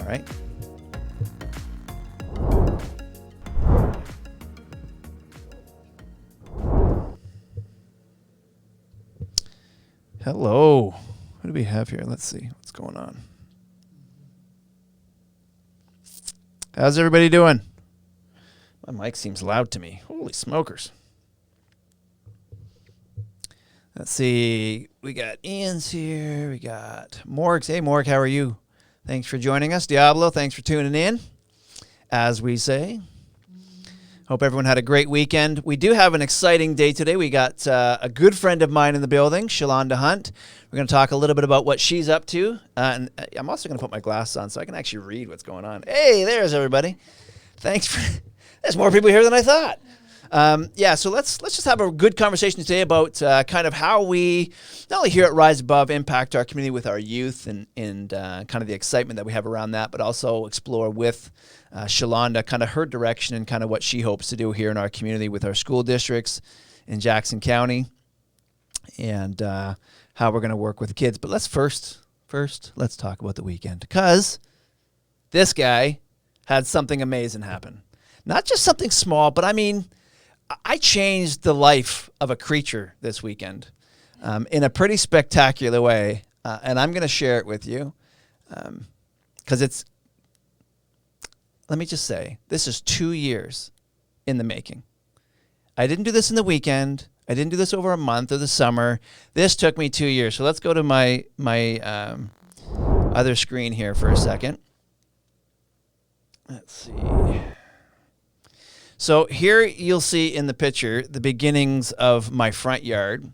right? Hello. What do we have here? Let's see what's going on. How's everybody doing? My mic seems loud to me. Holy smokers. Let's see. We got Ian's here. We got Morgs. Hey, Morg, how are you? Thanks for joining us. Diablo, thanks for tuning in, as we say. Hope everyone had a great weekend. We do have an exciting day today. We got a good friend of mine in the building, Shalanda Hunt. We're going to talk a little bit about what she's up to. And I'm also going to put my glasses on so I can actually read what's going on. Hey, there's everybody. Thanks for... There's more people here than I thought. So let's just have a good conversation today about kind of how we, not only here at Rise Above, impact our community with our youth and kind of the excitement that we have around that, but also explore with Shalanda kind of her direction and kind of what she hopes to do here in our community with our school districts in Jackson County and how we're going to work with kids. But let's first let's talk about the weekend, because this guy had something amazing happen. Not just something small, but I mean, I changed the life of a creature this weekend in a pretty spectacular way, and I'm going to share it with you because let me just say, this is 2 years in the making. I didn't do this in the weekend. I didn't do this over a month or the summer. This took me 2 years. So let's go to my other screen here for a second. Let's see. So here you'll see in the picture the beginnings of my front yard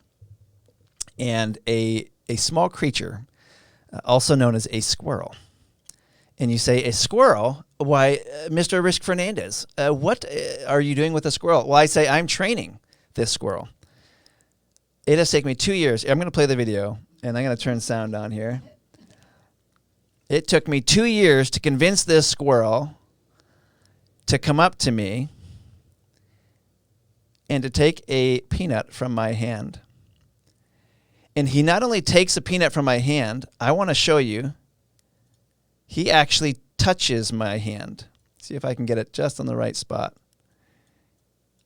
and a small creature, also known as a squirrel. And you say, a squirrel? Why, Mr. Risk Fernandez, what are you doing with a squirrel? Well, I say, I'm training this squirrel. It has taken me 2 years. I'm going to play the video, and I'm going to turn sound on here. It took me 2 years to convince this squirrel to come up to me and to take a peanut from my hand. And he not only takes a peanut from my hand, I want to show you, he actually touches my hand. See if I can get it just on the right spot.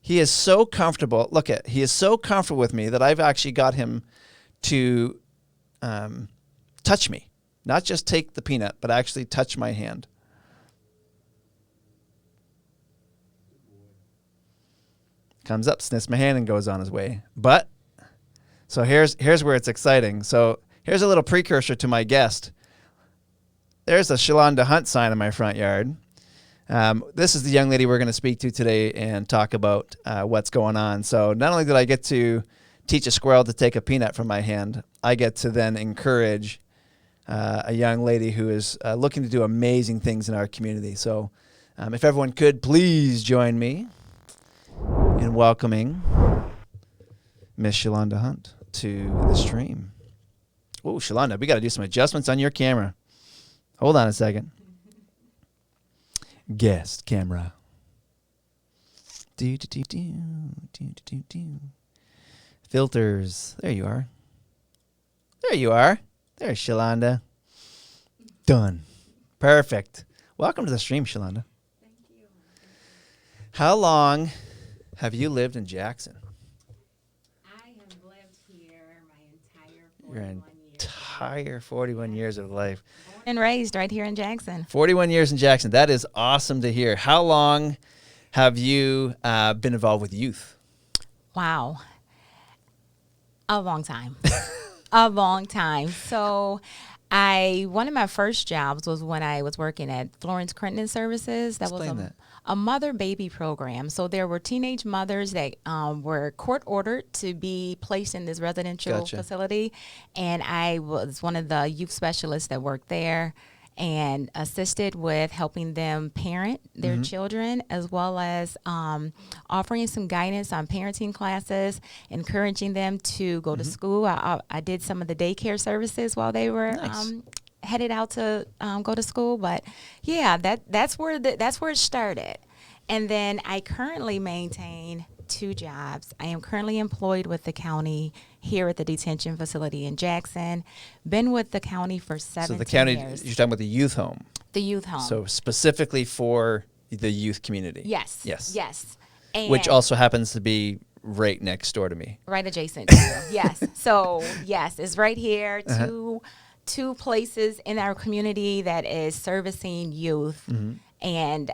He is so comfortable. He is so comfortable with me that I've actually got him to touch me. Not just take the peanut, but actually touch my hand. Comes up, sniffs my hand, and goes on his way. But, so here's where it's exciting. So here's a little precursor to my guest. There's a Shalanda Hunt sign in my front yard. This is the young lady we're going to speak to today and talk about what's going on. So not only did I get to teach a squirrel to take a peanut from my hand, I get to then encourage a young lady who is looking to do amazing things in our community. So if everyone could, please join me in welcoming Miss Shalanda Hunt to the stream. Oh, Shalanda, we got to do some adjustments on your camera. Hold on a second. Guest camera. Filters. There you are. There you are. There's Shalanda. Done. Perfect. Welcome to the stream, Shalanda. Thank you. How long have you lived in Jackson? I have lived here my entire 41 Your years. entire 41 years of life. Born and raised right here in Jackson. 41 years in Jackson. That is awesome to hear. How long have you been involved with youth? Wow. A long time. A long time. So one of my first jobs was when I was working at Florence Crittenden Services. Explain that. A mother-baby program. So there were teenage mothers that were court-ordered to be placed in this residential facility, and I was one of the youth specialists that worked there and assisted with helping them parent their children, as well as offering some guidance on parenting classes, encouraging them to go to school. I did some of the daycare services while they were headed out to go to school. But yeah, that's where it started. And then I currently maintain 2 jobs. I am currently employed with the county here at the detention facility in Jackson. Been with the county for 17 years. So the county, you're talking about the youth home? The youth home. So specifically for the youth community. Yes. Yes. Yes. And which also happens to be right next door to me. Right adjacent to you. Yes. So, yes, it's right here. Two places in our community that is servicing youth. And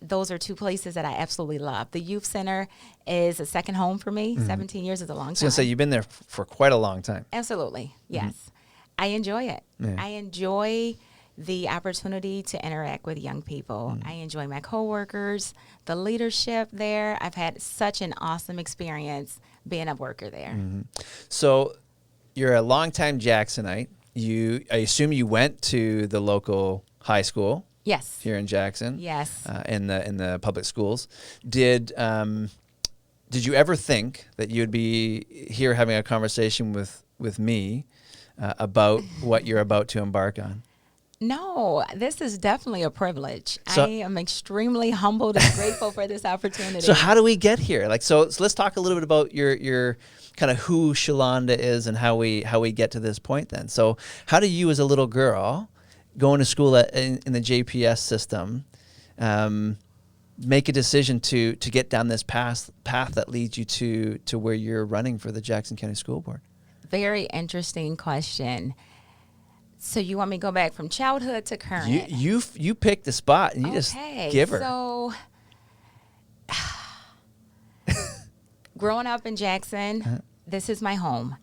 those are two places that I absolutely love. The youth center is a second home for me. 17 years is a long time. I was going to say, you've been there for quite a long time. Absolutely. Yes. I enjoy it. Yeah. I enjoy the opportunity to interact with young people. I enjoy my coworkers, the leadership there. I've had such an awesome experience being a worker there. So you're a longtime Jacksonite. I assume you went to the local high school. Yes. Here in Jackson. Yes. In the public schools. Did you ever think that you'd be here having a conversation with me about what you're about to embark on? No, this is definitely a privilege. So, I am extremely humbled and grateful for this opportunity. So how do we get here? So let's talk a little bit about your kind of who Shalanda is and how we get to this point then. So how do you as a little girl going to school in the JPS system make a decision to get down this path that leads you to where you're running for the Jackson County School Board? Very interesting question. So you want me to go back from childhood to current? You pick the spot and you just give her. So growing up in Jackson, this is my home.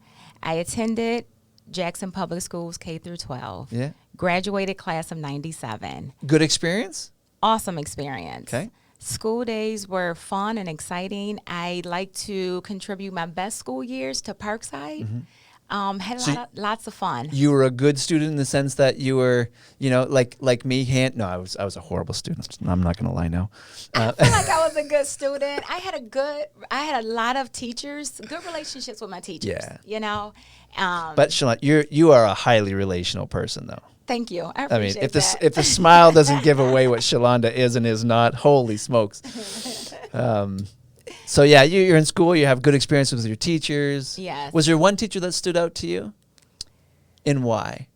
I attended Jackson Public Schools K through 12. Yeah. Graduated class of 97. Good experience? Awesome experience. Okay. School days were fun and exciting. I like to contribute my best school years to Parkside. Had lots of fun. You were a good student in the sense that you were, like me. No, I was a horrible student. I'm not going to lie now. I feel like I was a good student. I had a lot of teachers, good relationships with my teachers. Yeah. But Shalanda, you are a highly relational person, though. Thank you. I appreciate that. If the smile doesn't give away what Shalanda is and is not, holy smokes. So yeah, you're in school. You have good experiences with your teachers. Yes. Was there one teacher that stood out to you, and why?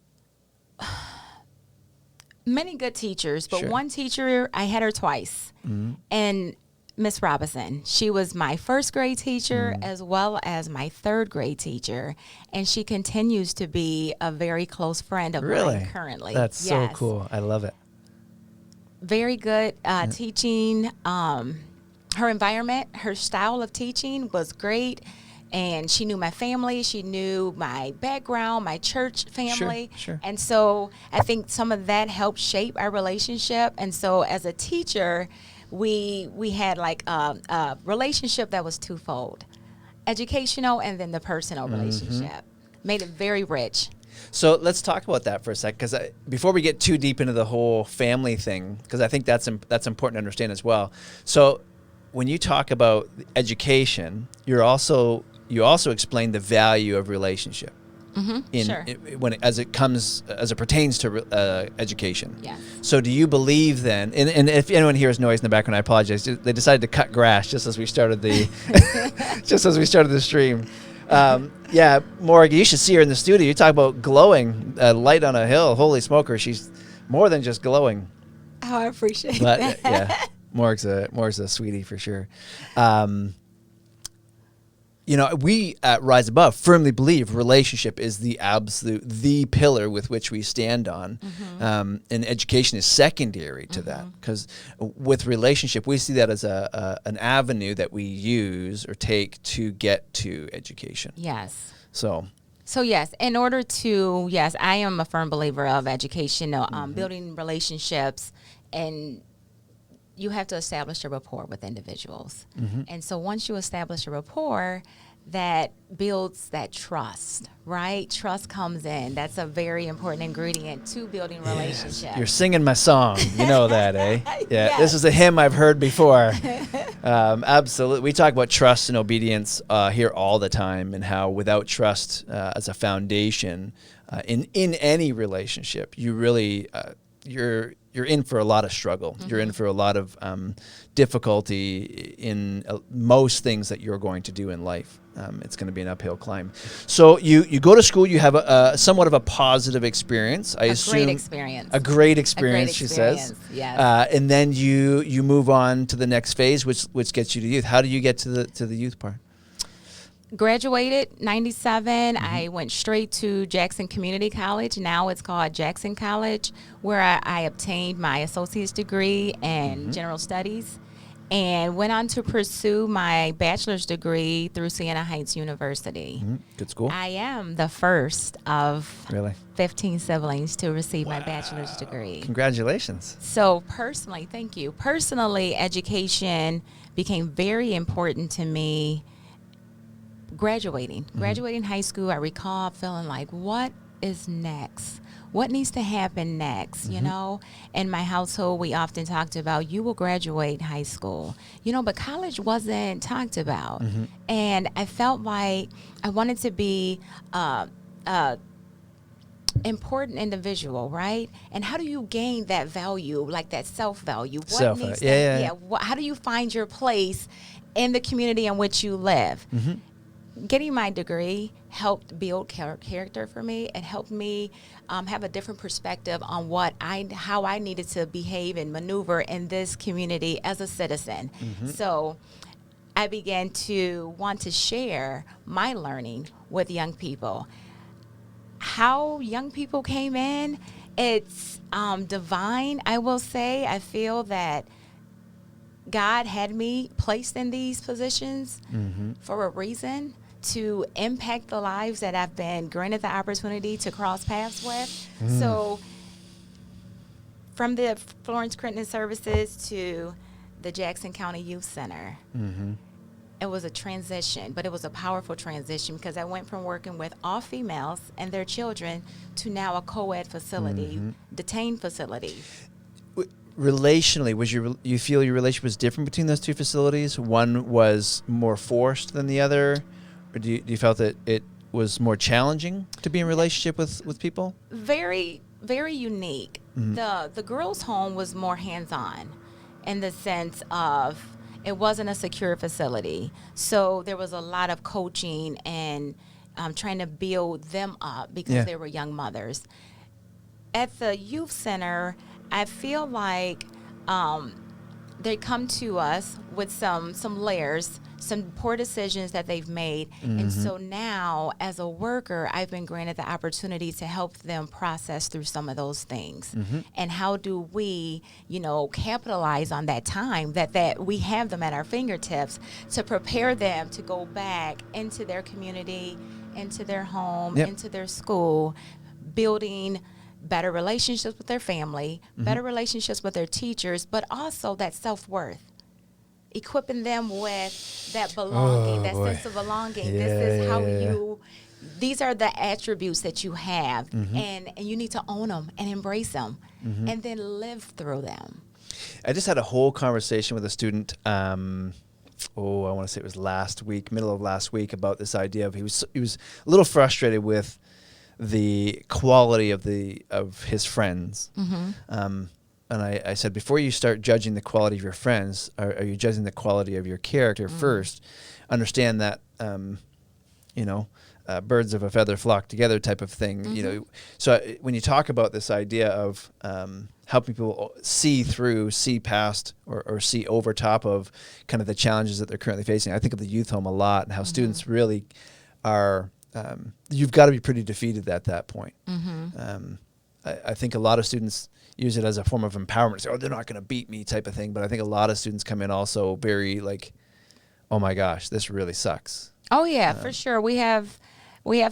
Many good teachers, but one teacher, I had her twice, and Miss Robinson. She was my first grade teacher as well as my third grade teacher, and she continues to be a very close friend of mine currently. That's so cool. I love it. Very good teaching. Her environment, her style of teaching was great, and she knew my family. She knew my background, my church family. Sure. And so I think some of that helped shape our relationship. And so as a teacher, we had like a relationship that was twofold, educational and then the personal relationship. Made it very rich. So let's talk about that for a sec, because before we get too deep into the whole family thing, because I think that's important to understand as well. So when you talk about education, you also explain the value of relationship as it pertains to education. Yeah. So do you believe then? And if anyone hears noise in the background, I apologize. They decided to cut grass just as we started the stream. Morgan, you should see her in the studio. You talk about glowing, light on a hill. Holy smoker, she's more than just glowing. Oh, I appreciate that. Yeah. Morg's a sweetie for sure. We at Rise Above firmly believe relationship is the pillar with which we stand on, and education is secondary to that. Because with relationship, we see that as an avenue that we use or take to get to education. Yes. So yes, in order to I am a firm believer of education, building relationships, and you have to establish a rapport with individuals. And so once you establish a rapport, that builds that trust, right? Trust comes in. That's a very important ingredient to building relationships. You're singing my song. You know that, eh? Yeah. This is a hymn I've heard before. Absolutely. We talk about trust and obedience here all the time, and how without trust as a foundation in any relationship, you really you're in for a lot of struggle. You're in for a lot of difficulty in most things that you're going to do in life. it's going to be an uphill climb. So you go to school, you have a somewhat of a positive experience. I assume great experience. A great experience, she says. Yes. And then you move on to the next phase, which gets you to youth. How do you get to the youth part? Graduated 97. I went straight to Jackson Community College. Now it's called Jackson College, where I obtained my associate's degree in general studies and went on to pursue my bachelor's degree through Siena Heights University. Good school. I am the first of Really? 15 siblings to receive my bachelor's degree. Congratulations. So personally, thank you. Personally, education became very important to me. Graduating high school, I recall feeling like, what is next? What needs to happen next? You know, in my household, we often talked about, you will graduate high school, you know, but college wasn't talked about. And I felt like I wanted to be important individual, right? And how do you gain that value, like that self-value? How do you find your place in the community in which you live? Getting my degree helped build character for me. It helped me have a different perspective on how I needed to behave and maneuver in this community as a citizen. So I began to want to share my learning with young people. How young people came in, it's divine, I will say. I feel that God had me placed in these positions for a reason, to impact the lives that I've been granted the opportunity to cross paths with. So from the Florence Crenton Services to the Jackson County Youth Center, it was a transition, but it was a powerful transition because I went from working with all females and their children to now a co-ed facility, detained facility. Relationally, you feel your relationship was different between those two facilities? One was more forced than the other? Or do you felt that it was more challenging to be in relationship with people? Very, very unique. The girls' home was more hands-on in the sense of it wasn't a secure facility. So there was a lot of coaching and trying to build them up because they were young mothers. At the youth center, I feel like they come to us with some layers, some poor decisions that they've made. And so now, as a worker, I've been granted the opportunity to help them process through some of those things. And how do we, capitalize on that time that we have them at our fingertips to prepare them to go back into their community, into their home, into their school, building better relationships with their family, better relationships with their teachers, but also that self-worth. Equipping them with that belonging, sense of belonging. These are the attributes that you have, and you need to own them and embrace them, and then live through them. I just had a whole conversation with a student, I want to say it was middle of last week, about this idea of he was a little frustrated with the quality of his friends. And I said, before you start judging the quality of your friends, are you judging the quality of your character first? Understand that, birds of a feather flock together type of thing. So when you talk about this idea of helping people see past or see over top of kind of the challenges that they're currently facing, I think of the youth home a lot and how students really are, you've got to be pretty defeated at that point. I think a lot of students use it as a form of empowerment. Say, they're not going to beat me type of thing. But I think a lot of students come in also very like, oh my gosh, this really sucks. Oh yeah, for sure. We have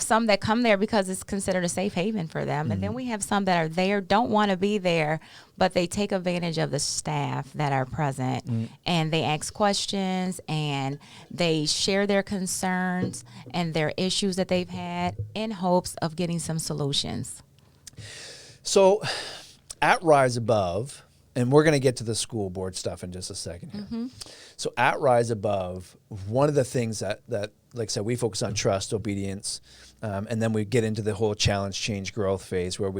some that come there because it's considered a safe haven for them. And then we have some that are there, don't want to be there, but they take advantage of the staff that are present and they ask questions and they share their concerns and their issues that they've had in hopes of getting some solutions. So at Rise Above, and we're going to get to the school board stuff in just a second here. So at Rise Above, one of the things that like I said, we focus on trust, obedience, and then we get into the whole challenge, change, growth phase where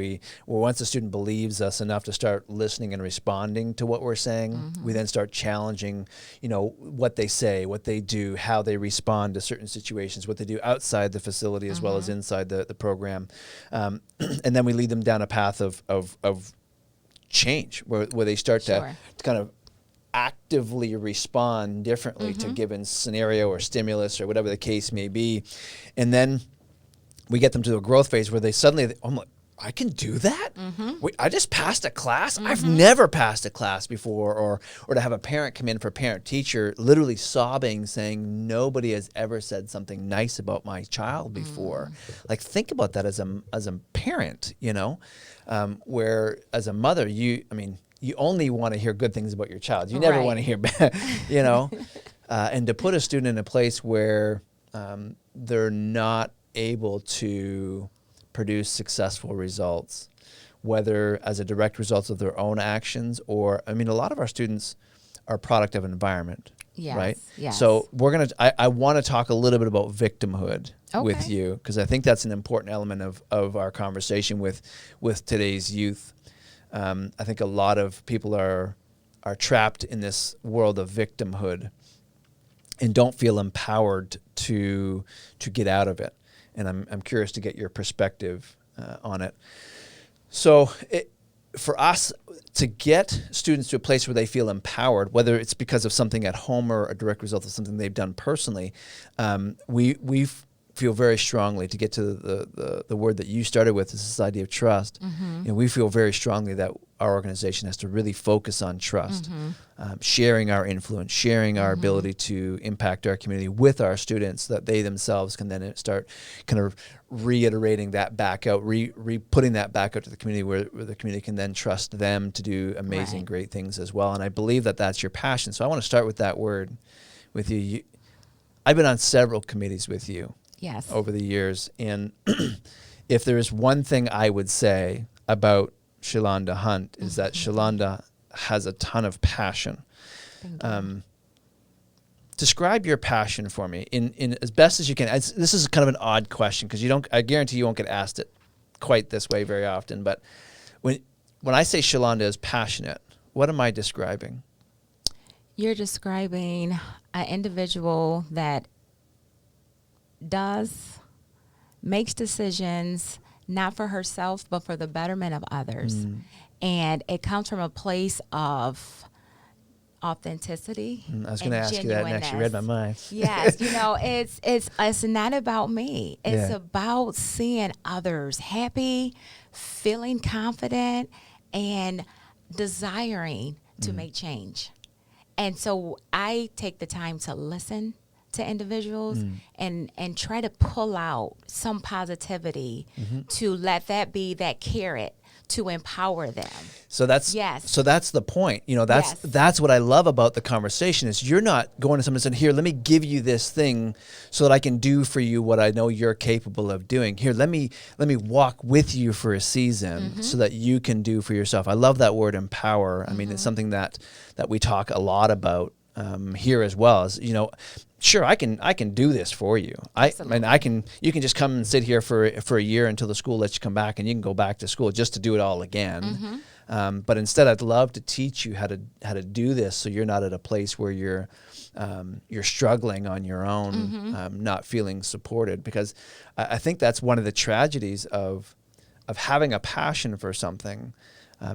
once the student believes us enough to start listening and responding to what we're saying, we then start challenging, what they say, what they do, how they respond to certain situations, what they do outside the facility as well as inside the program. And then we lead them down a path of change where they start to kind of actively respond differently to given scenario or stimulus or whatever the case may be. And then we get them to a growth phase where they suddenly, I'm like, I can do that? Wait, I just passed a class? I've never passed a class before. Or to have a parent come in for parent-teacher literally sobbing, saying, nobody has ever said something nice about my child before. Like, think about that as a parent, where as a mother, you only want to hear good things about your child. You never want to hear bad, and to put a student in a place where they're not able to produce successful results, whether as a direct result of their own actions or, a lot of our students are a product of environment, right? Yes. So I want to talk a little bit about victimhood with you, because I think that's an important element of our conversation with today's youth. I think a lot of people are trapped in this world of victimhood and don't feel empowered to get out of it. And I'm curious to get your perspective on it. So for us to get students to a place where they feel empowered, whether it's because of something at home or a direct result of something they've done personally, we feel very strongly, to get to the word that you started with, this idea of trust. And we feel very strongly that our organization has to really focus on trust, sharing our influence, sharing our ability to impact our community with our students, so that they themselves can then start kind of reiterating that back out, putting that back out to the community, where the community can then trust them to do amazing, great things as well. And I believe that that's your passion. So I want to start with that word with you. I've been on several committees with you. Yes. Over the years. And if there is one thing I would say about Shalanda Hunt, is that Shalanda has a ton of passion. Describe your passion for me in as best as you can. This is kind of an odd question, because I guarantee you won't get asked it quite this way very often. But when I say Shalanda is passionate, what am I describing? You're describing an individual that makes decisions not for herself but for the betterment of others, and it comes from a place of authenticity. I was going to ask you that next. You read my mind. Yes, it's not about me. It's about seeing others happy, feeling confident, and desiring to make change. And so I take the time to listen to individuals and try to pull out some positivity to let that be that carrot to empower them. So that's the point. That's what I love about the conversation, is you're not going to someone and saying, here, let me give you this thing so that I can do for you what I know you're capable of doing. Here, let me walk with you for a season so that you can do for yourself. I love that word, empower. I mean, it's something that we talk a lot about here as well. As sure, I can do this for you. You can just come and sit here for a year until the school lets you come back, and you can go back to school just to do it all again. But instead, I'd love to teach you how to do this, so you're not at a place where you're struggling on your own, not feeling supported. Because I think that's one of the tragedies of having a passion for something,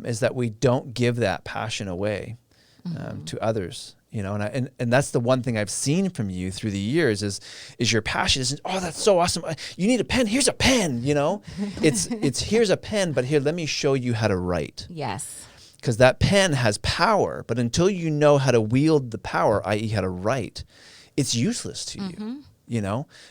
is that we don't give that passion away to others. And that's the one thing I've seen from you through the years is your passion. Isn't, oh, that's so awesome. You need a pen. Here's a pen. It's here's a pen, but here, let me show you how to write. Yes. Because that pen has power, but until you know how to wield the power, i.e., how to write, it's useless to you.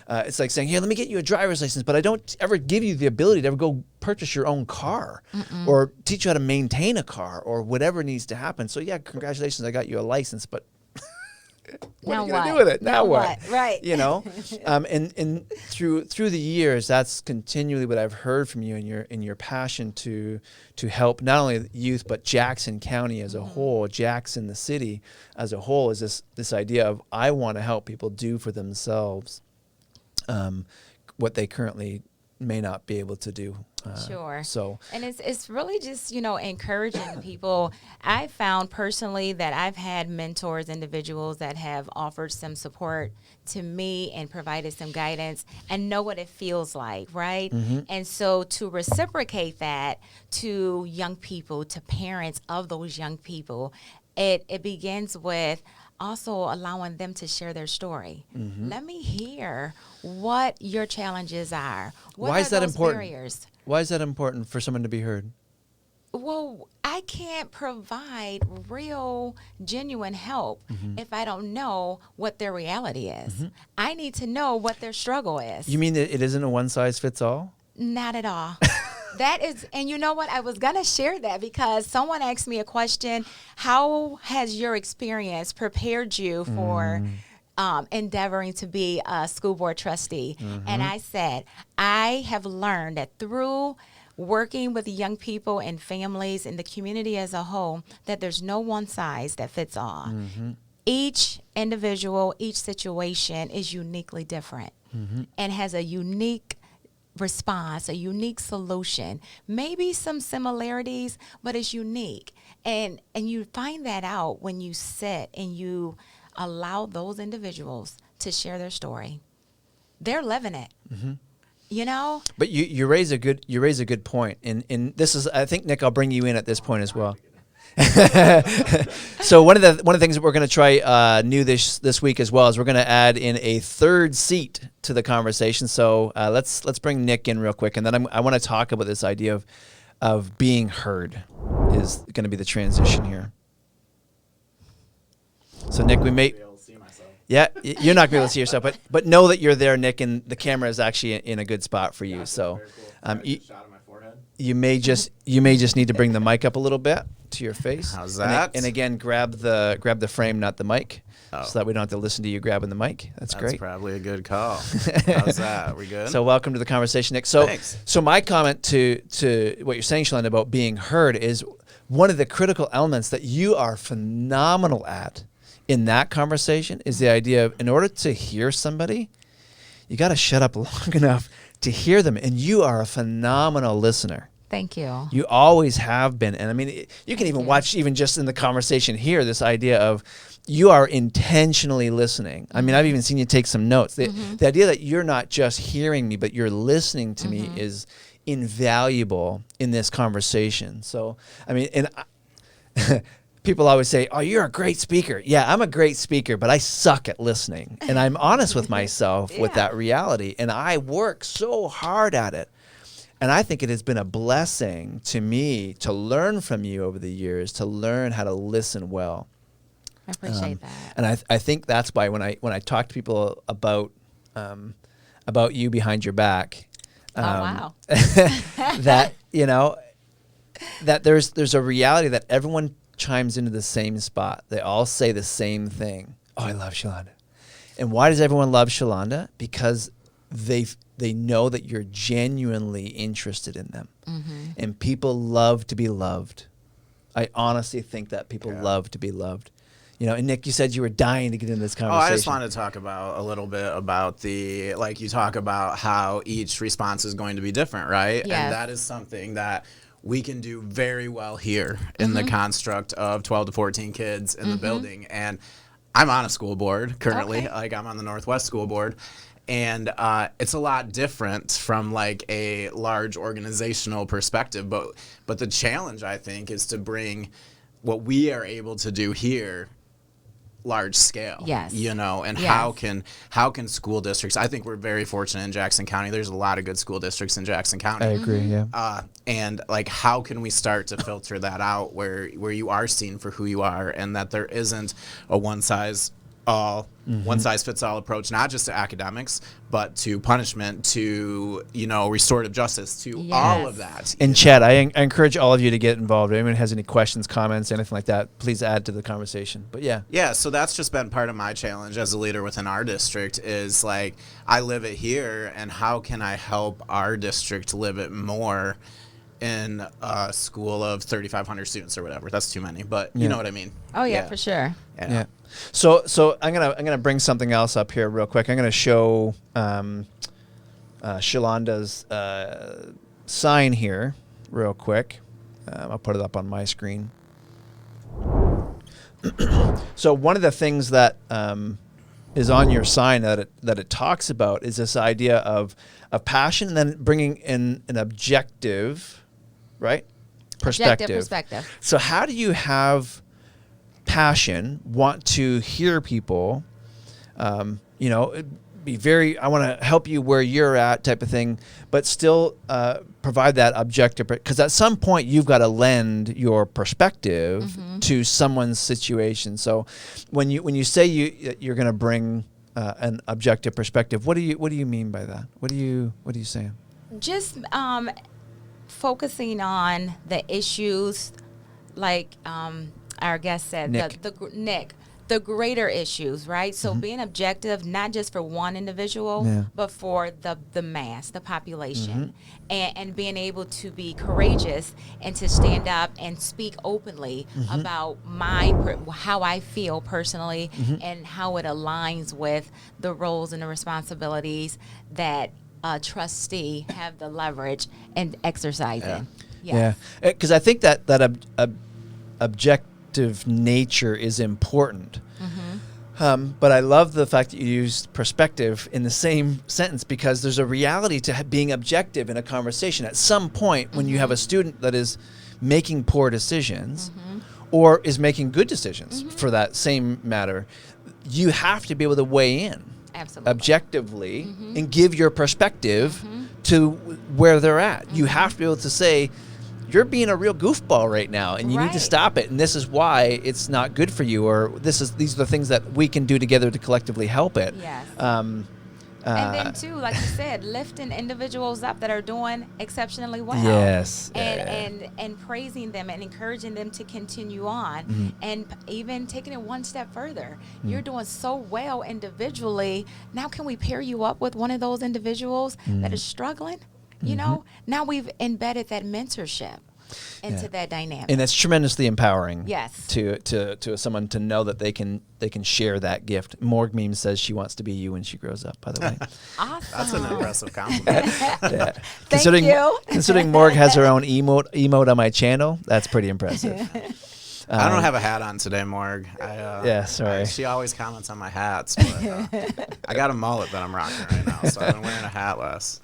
It's like saying, here, let me get you a driver's license, but I don't ever give you the ability to ever go purchase your own car or teach you how to maintain a car or whatever needs to happen. So yeah, congratulations, I got you a license, but what are you going to do with it? Now what? Right. You know, and through the years, that's continually what I've heard from you in your passion to help not only youth but Jackson County as a whole, Jackson the city as a whole, is this idea of I want to help people do for themselves what they currently may not be able to do. Sure. So, and it's really just, encouraging people. I found personally that I've had mentors, individuals that have offered some support to me and provided some guidance and know what it feels like, right? Mm-hmm. And so to reciprocate that to young people, to parents of those young people, it begins with also allowing them to share their story. Mm-hmm. Let me hear what your challenges are. Why is that important? Barriers? Why is that important for someone to be heard? Well, I can't provide real, genuine help if I don't know what their reality is. Mm-hmm. I need to know what their struggle is. You mean that it isn't a one-size-fits-all? Not at all. That is, and you know what? I was going to share that because someone asked me a question. How has your experience prepared you for endeavoring to be a school board trustee? And I said, I have learned that through working with young people and families and the community as a whole, that there's no one size that fits all. Each individual, each situation is uniquely different and has a unique response, a unique solution, maybe some similarities, but it's unique. And you find that out when you sit and you allow those individuals to share their story. They're living it. But you raise a good point. And this is, I think, Nick, I'll bring you in at this point as well. So one of the things that we're going to try new this week as well is we're going to add in a third seat to the conversation. So let's bring Nick in real quick, and then I want to talk about this idea of being heard is going to be the transition here. So Nick, yeah, you're not going to be able to see yourself, but know that you're there, Nick, and the camera is actually in a good spot for you. So you may just need to bring the mic up a little bit to your face. How's that? And again, grab the frame, not the mic, so that we don't have to listen to you grabbing the mic. That's great. That's probably a good call. How's that? Are we good? So welcome to the conversation, Nick. So Thanks. So my comment to what you're saying, Shalanda, about being heard is one of the critical elements that you are phenomenal at in that conversation is the idea of, in order to hear somebody, you got to shut up long enough to hear them, and you are a phenomenal listener. Thank you. You always have been. And I mean, you can even watch, even just in the conversation here, this idea of you are intentionally listening. I mean, I've even seen you take some notes. The idea that you're not just hearing me, but you're listening to me is invaluable in this conversation. So, I mean, and people always say, oh, you're a great speaker. Yeah, I'm a great speaker, but I suck at listening. And I'm honest with myself with that reality. And I work so hard at it. And I think it has been a blessing to me to learn from you over the years, to learn how to listen well. I appreciate that. And I think that's why when I talk to people about you behind your back, wow. that that there's a reality that everyone chimes into the same spot. They all say the same thing. Oh, I love Shalanda. And why does everyone love Shalanda? Because they know that you're genuinely interested in them. And people love to be loved. I honestly think that people love to be loved. And Nick, you said you were dying to get into this conversation. I just wanted to talk about a little bit about you talk about how each response is going to be different, right? Yes. And that is something that we can do very well here in the construct of 12 to 14 kids in the building. And I'm on a school board currently, I'm on the Northwest School Board. And it's a lot different from a large organizational perspective. But the challenge, I think, is to bring what we are able to do here large scale. Yes. And Yes. how can school districts, I think we're very fortunate in Jackson County. There's a lot of good school districts in Jackson County. I agree, yeah. And how can we start to filter that out where you are seen for who you are, and that there isn't a one size one size fits all approach, not just to academics, but to punishment, to, restorative justice, to all of that. In chat, I encourage all of you to get involved. If anyone has any questions, comments, anything like that, please add to the conversation. But yeah, so that's just been part of my challenge as a leader within our district is like, I live it here, and how can I help our district live it more in a school of 3,500 students or whatever? That's too many, but you know what I mean. Oh yeah, for sure. Yeah. So I'm gonna bring something else up here real quick. I'm gonna show Shalanda's sign here real quick. I'll put it up on my screen. So one of the things that is on your sign that it talks about is this idea of passion, and then bringing in an objective, right? Perspective. So how do you have passion, want to hear people, be very, I want to help you where you're at type of thing, but still provide that objective, because at some point you've got to lend your perspective to someone's situation. So when you say you're going to bring an objective perspective, what do you mean by that? What are you saying? Just focusing on the issues, like our guest said, Nick, the greater issues, right? So being objective, not just for one individual, but for the mass, the population, and being able to be courageous and to stand up and speak openly about how I feel personally and how it aligns with the roles and the responsibilities that a trustee have the leverage and exercising. Yeah, because I think that objective nature is important. But I love the fact that you used perspective in the same sentence, because there's a reality to being objective in a conversation. At some point, when you have a student that is making poor decisions or is making good decisions for that same matter, you have to be able to weigh in objectively and give your perspective to where they're at. You have to be able to say, you're being a real goofball right now, and you need to stop it, and this is why it's not good for you, or these are the things that we can do together to collectively help it. Yes. And then too, like you said, lifting individuals up that are doing exceptionally well. Yes. And praising them and encouraging them to continue on, and even taking it one step further. You're doing so well individually. Now can we pair you up with one of those individuals that is struggling? Now we've embedded that mentorship into that dynamic, and it's tremendously empowering. Yes, to someone to know that they can share that gift. Morg Meme says she wants to be you when she grows up. By the way, awesome. That's an impressive compliment. Thank you. Considering Morg has her own emote on my channel, that's pretty impressive. I don't have a hat on today, Morg. Sorry. She always comments on my hats, but I got a mullet that I'm rocking right now, so I've been wearing a hat less.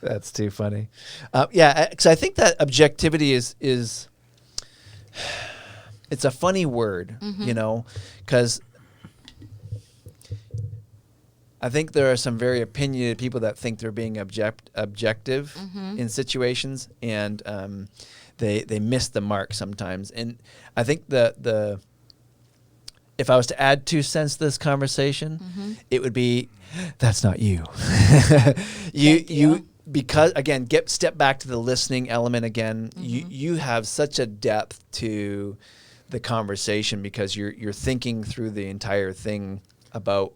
That's too funny. Because I think that objectivity is it's a funny word, because I think there are some very opinionated people that think they're being objective in situations, and they miss the mark sometimes. And I think the if I was to add 2 cents to this conversation, it would be, that's not you. you because again, step back to the listening element again. You have such a depth to the conversation, because you're thinking through the entire thing about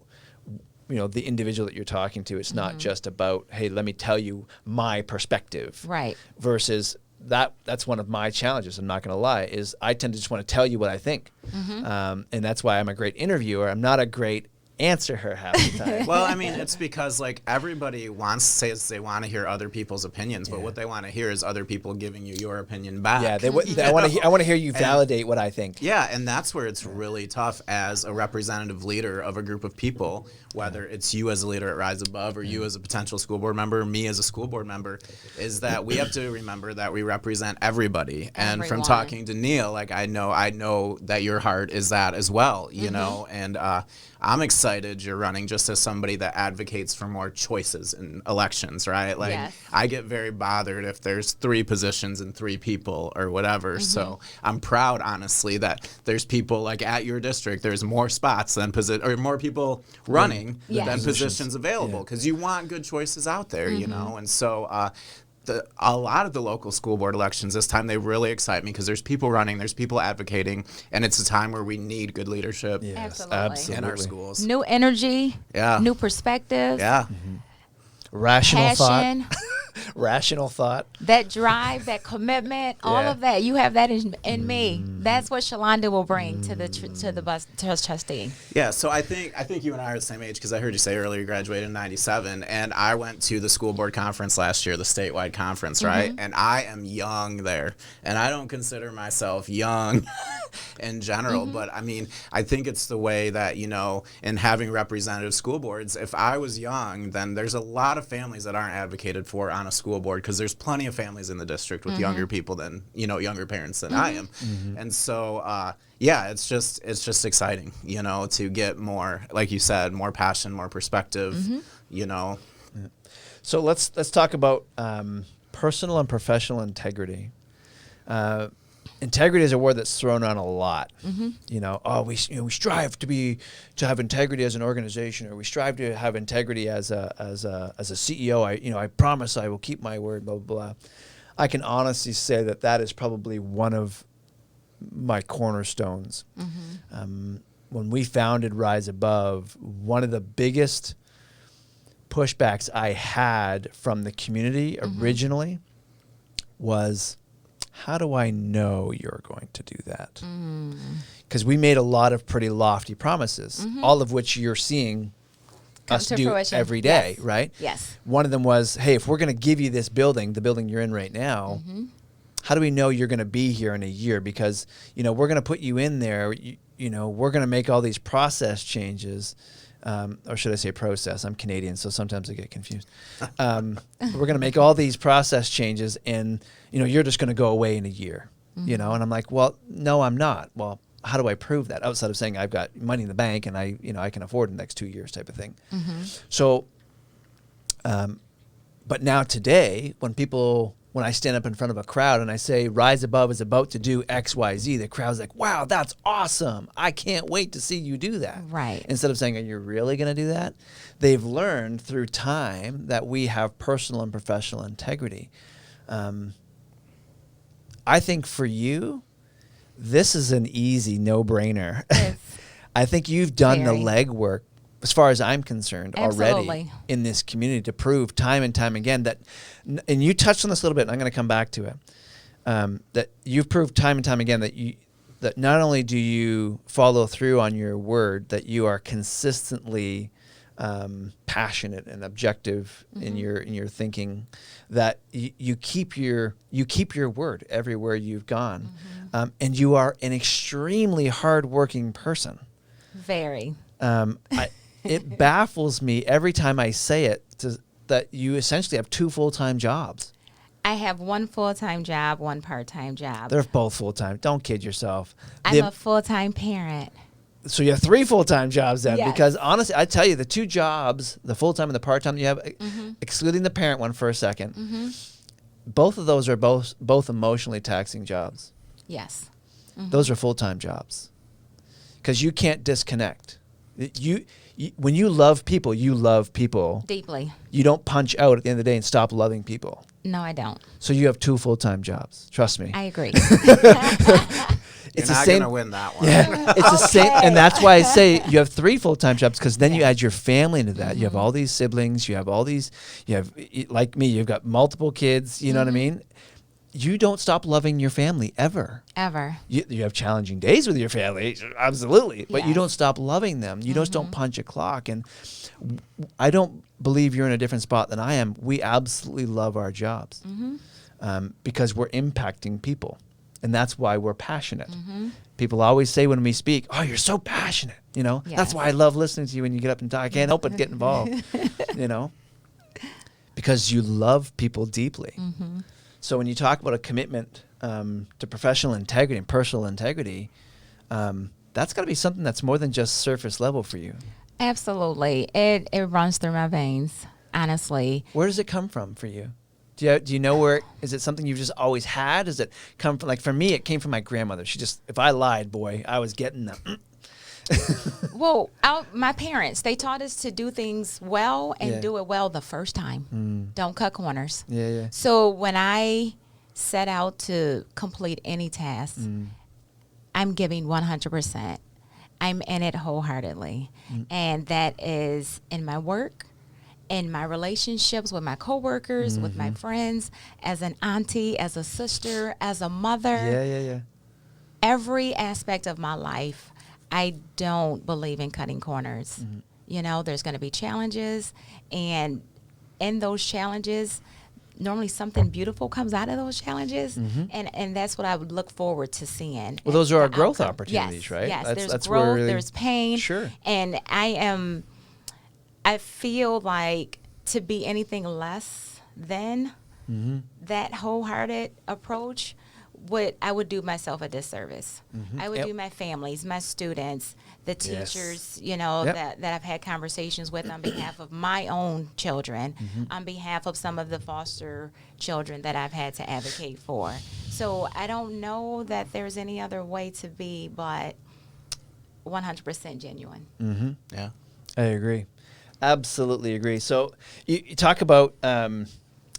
the individual that you're talking to. It's not just about, hey, let me tell you my perspective. Right. Versus that's one of my challenges, I'm not going to lie, is I tend to just want to tell you what I think. And that's why I'm a great interviewer. I'm not a great answer her half the time. Well, I mean, it's because everybody says they want to hear other people's opinions, but what they want to hear is other people giving you your opinion back. Yeah, I want to hear you validate what I think. Yeah, and that's where it's really tough as a representative leader of a group of people, whether it's you as a leader at Rise Above or you as a potential school board member, me as a school board member, is that we have to remember that we represent everybody. And from talking to Neil, I know that your heart is that as well, you know, and I'm excited excited you're running just as somebody that advocates for more choices in elections, right? Like, Yes. I get very bothered if there's 3 positions and 3 people or whatever. So I'm proud, honestly, that there's people like at your district, there's more spots than or more people running Yes. than positions available, because you want good choices out there, you know? And so a lot of the local school board elections this time, they really excite me because there's people running, there's people advocating, and it's a time where we need good leadership Absolutely. in our schools. New energy, Yeah. new perspectives, Yeah. Rational passion, thought. Rational thought. that drive, that commitment, all Yeah. of that. You have that in me. That's what Shalanda will bring to the trustee. Yeah, so I think you and I are the same age, because I heard you say earlier you graduated in '97, and I went to the school board conference last year, the statewide conference, right? And I am young there, and I don't consider myself young in general, but I mean, I think it's the way that, you know, in having representative school boards, if I was young, then there's a lot of families that aren't advocated for on a school board, because there's plenty of families in the district with younger people than, you know, younger parents than I am. And so yeah, it's just exciting, you know, to get more, like you said, more passion, more perspective, you know. So let's talk about personal and professional integrity. Integrity is a word that's thrown on a lot. You know, we strive to have integrity as an organization, or we strive to have integrity as a CEO. I promise I will keep my word. Blah blah blah. I can honestly say that is probably one of my cornerstones. When we founded Rise Above, one of the biggest pushbacks I had from the community originally was, how do I know you're going to do that? Because we made a lot of pretty lofty promises, all of which you're seeing us do fruition. every day, Yes. right? Yes. One of them was, hey, if we're going to give you this building, the building you're in right now, how do we know you're going to be here in a year? Because, you know, we're going to put you in there, you know, we're going to make all these process changes. Or should I say process? I'm Canadian, so sometimes I get confused. We're going to make all these process changes, and, you know, you're just going to go away in a year, you know? And I'm like, well, no, I'm not. Well, how do I prove that? Outside of saying I've got money in the bank and I can afford the next 2 years type of thing. So, but now today, when I stand up in front of a crowd and I say Rise Above is about to do X, Y, Z, the crowd's like, wow, that's awesome. I can't wait to see you do that. Right. Instead of saying, are you really going to do that? They've learned through time that we have personal and professional integrity. I think for you, this is an easy no-brainer. Yes. I think you've done Very. the legwork, as far as I'm concerned, already Absolutely. in this community to prove time and time again that, and you touched on this a little bit, and I'm going to come back to it, that you've proved time and time again that not only do you follow through on your word, that you are consistently passionate and objective in your thinking, that you keep your word everywhere you've gone, and you are an extremely hardworking person. Very. It baffles me every time I say it that you essentially have 2 full-time jobs. I have 1 full-time job, 1 part-time job. They're both full-time. Don't kid yourself. I'm a full-time parent. So you have 3 full-time jobs then, Yes. because honestly, I tell you, the 2 jobs, the full-time and the part-time you have, excluding the parent one for a second, both of those are both emotionally taxing jobs. Yes. Those are full-time jobs, because you can't disconnect. When you love people, you love people. Deeply. You don't punch out at the end of the day and stop loving people. No, I don't. So you have 2 full-time jobs. Trust me. I agree. You're not going to win that one. Yeah, it's the same, and that's why I say you have 3 full-time jobs, because then you add your family into that. You have all these siblings. You have like me. You've got multiple kids. You know what I mean? You don't stop loving your family ever. Ever. You have challenging days with your family, absolutely, but you Yes. don't stop loving them. You just don't punch a clock. And I don't believe you're in a different spot than I am. We absolutely love our jobs because we're impacting people, and that's why we're passionate. People always say when we speak, "Oh, you're so passionate." You know, that's Yes. why I love listening to you when you get up and talk. I can't help but get involved. You know, because you love people deeply. So when you talk about a commitment to professional integrity and personal integrity, that's got to be something that's more than just surface level for you. Absolutely. It runs through my veins, honestly. Where does it come from for you? Do you know where, is it something you've just always had? Does it come from, like for me, it came from my grandmother. She just, if I lied, boy, I was getting them. Well, my parents, they taught us to do things well and do it well the first time. Don't cut corners. Yeah. So when I set out to complete any task, I'm giving 100%. I'm in it wholeheartedly. And that is in my work, in my relationships with my coworkers, with my friends, as an auntie, as a sister, as a mother. Yeah. Every aspect of my life, I don't believe in cutting corners. You know, there's going to be challenges, and in those challenges, normally something beautiful comes out of those challenges, and that's what I would look forward to seeing. Well, those are our growth outcome. opportunities, right? Yes, there's that's growth, where really, there's pain. Sure. And I feel like to be anything less than that wholehearted approach, I would do myself a disservice. I would do my families, my students, the teachers, you know, that I've had conversations with on behalf of my own children, on behalf of some of the foster children that I've had to advocate for. So I don't know that there's any other way to be but 100% genuine. Yeah. I agree. Absolutely agree. So you talk about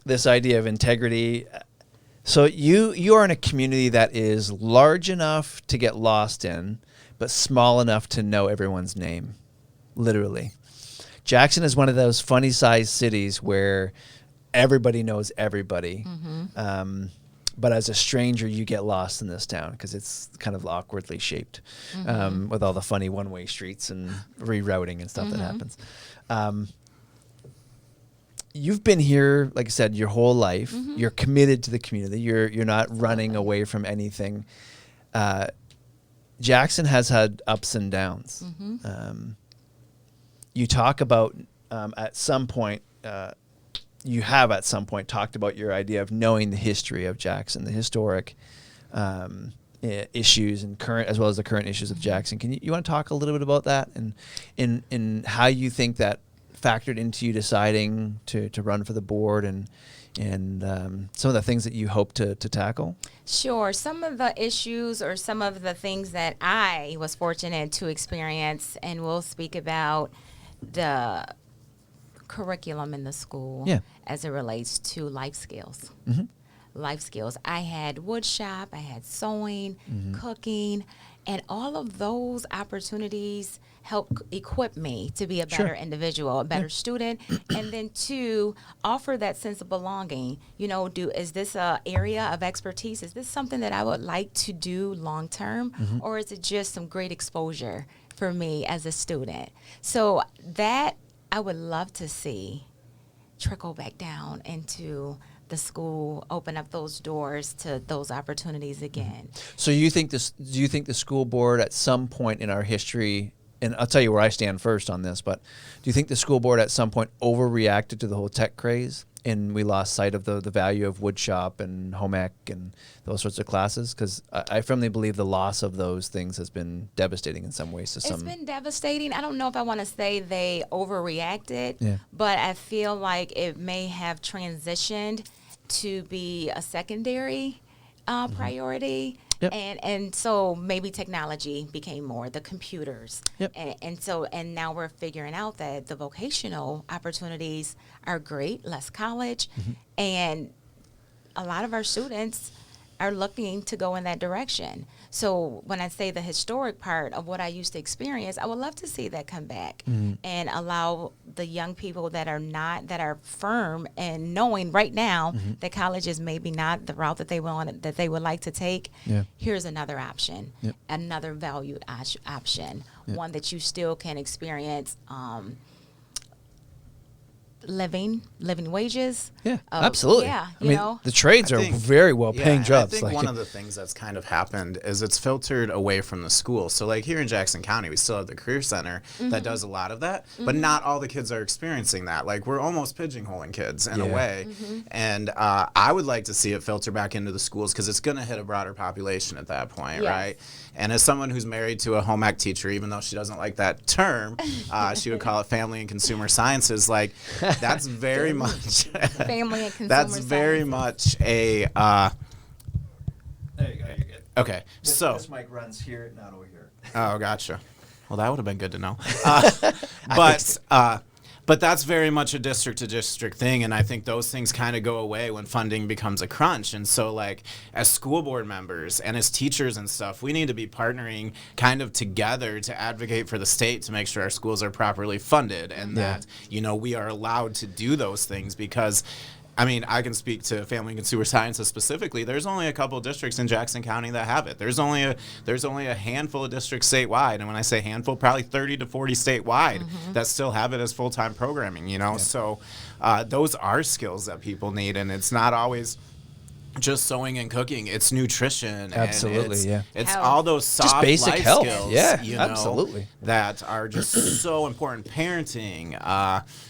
this idea of integrity. So you are in a community that is large enough to get lost in, but small enough to know everyone's name, literally. Jackson is one of those funny-sized cities where everybody knows everybody. But as a stranger, you get lost in this town because it's kind of awkwardly shaped with all the funny one-way streets and rerouting and stuff that happens. You've been here, like I said, your whole life. You're committed to the community. You're not running away from anything. Jackson has had ups and downs. You talk about at some point, you have at some point talked about your idea of knowing the history of Jackson, the historic issues and current, as well as the current issues of Jackson. Can you want to talk a little bit about that and in how you think that factored into you deciding to run for the board and some of the things that you hope to tackle? Sure. Some of the issues or some of the things that I was fortunate to experience, and we'll speak about the curriculum in the school as it relates to life skills. Life skills. I had wood shop, I had sewing, cooking, and all of those opportunities help equip me to be a better individual, a better student, and then to offer that sense of belonging. You know, is this a area of expertise? Is this something that I would like to do long term, or is it just some great exposure for me as a student? So that I would love to see trickle back down into the school, open up those doors to those opportunities again. So do you think the school board at some point in our history, and I'll tell you where I stand first on this, but do you think the school board at some point overreacted to the whole tech craze and we lost sight of the value of woodshop and home ec and those sorts of classes? Because I firmly believe the loss of those things has been devastating in some ways. It's been devastating. I don't know if I want to say they overreacted, but I feel like it may have transitioned to be a secondary priority. And so maybe technology became more, the computers. And now we're figuring out that the vocational opportunities are great, less college, and a lot of our students are looking to go in that direction. So when I say the historic part of what I used to experience, I would love to see that come back and allow the young people that are firm and knowing right now that college is maybe not the route that they would like to take. Here's another option, another valued option, one that you still can experience living wages. Yeah, absolutely. Yeah, I mean, the trades are very well-paying jobs. I think one of the things that's kind of happened is it's filtered away from the school. So, like here in Jackson County, we still have the Career Center that does a lot of that, but not all the kids are experiencing that. Like, we're almost pigeonholing kids in a way. And I would like to see it filter back into the schools because it's going to hit a broader population at that point, right? And as someone who's married to a home ec teacher, even though she doesn't like that term, she would call it family and consumer sciences. Like, that's very much family and consumer that's very much a there you go, you're good. Okay, so this mic runs here, not over here. Oh, gotcha. Well, that would have been good to know. But that's very much a district-to-district thing, and I think those things kind of go away when funding becomes a crunch. And so, like, as school board members and as teachers and stuff, we need to be partnering kind of together to advocate for the state to make sure our schools are properly funded and that, you know, we are allowed to do those things because I mean, I can speak to family and consumer sciences specifically. There's only a couple of districts in Jackson County that have it. There's only a handful of districts statewide, and when I say handful, probably 30 to 40 statewide that still have it as full-time programming. You know, so those are skills that people need, and it's not always just sewing and cooking. It's nutrition. Absolutely, and it's all those soft just basic life health. skills. Yeah, you know, absolutely. That are just so important. Parenting,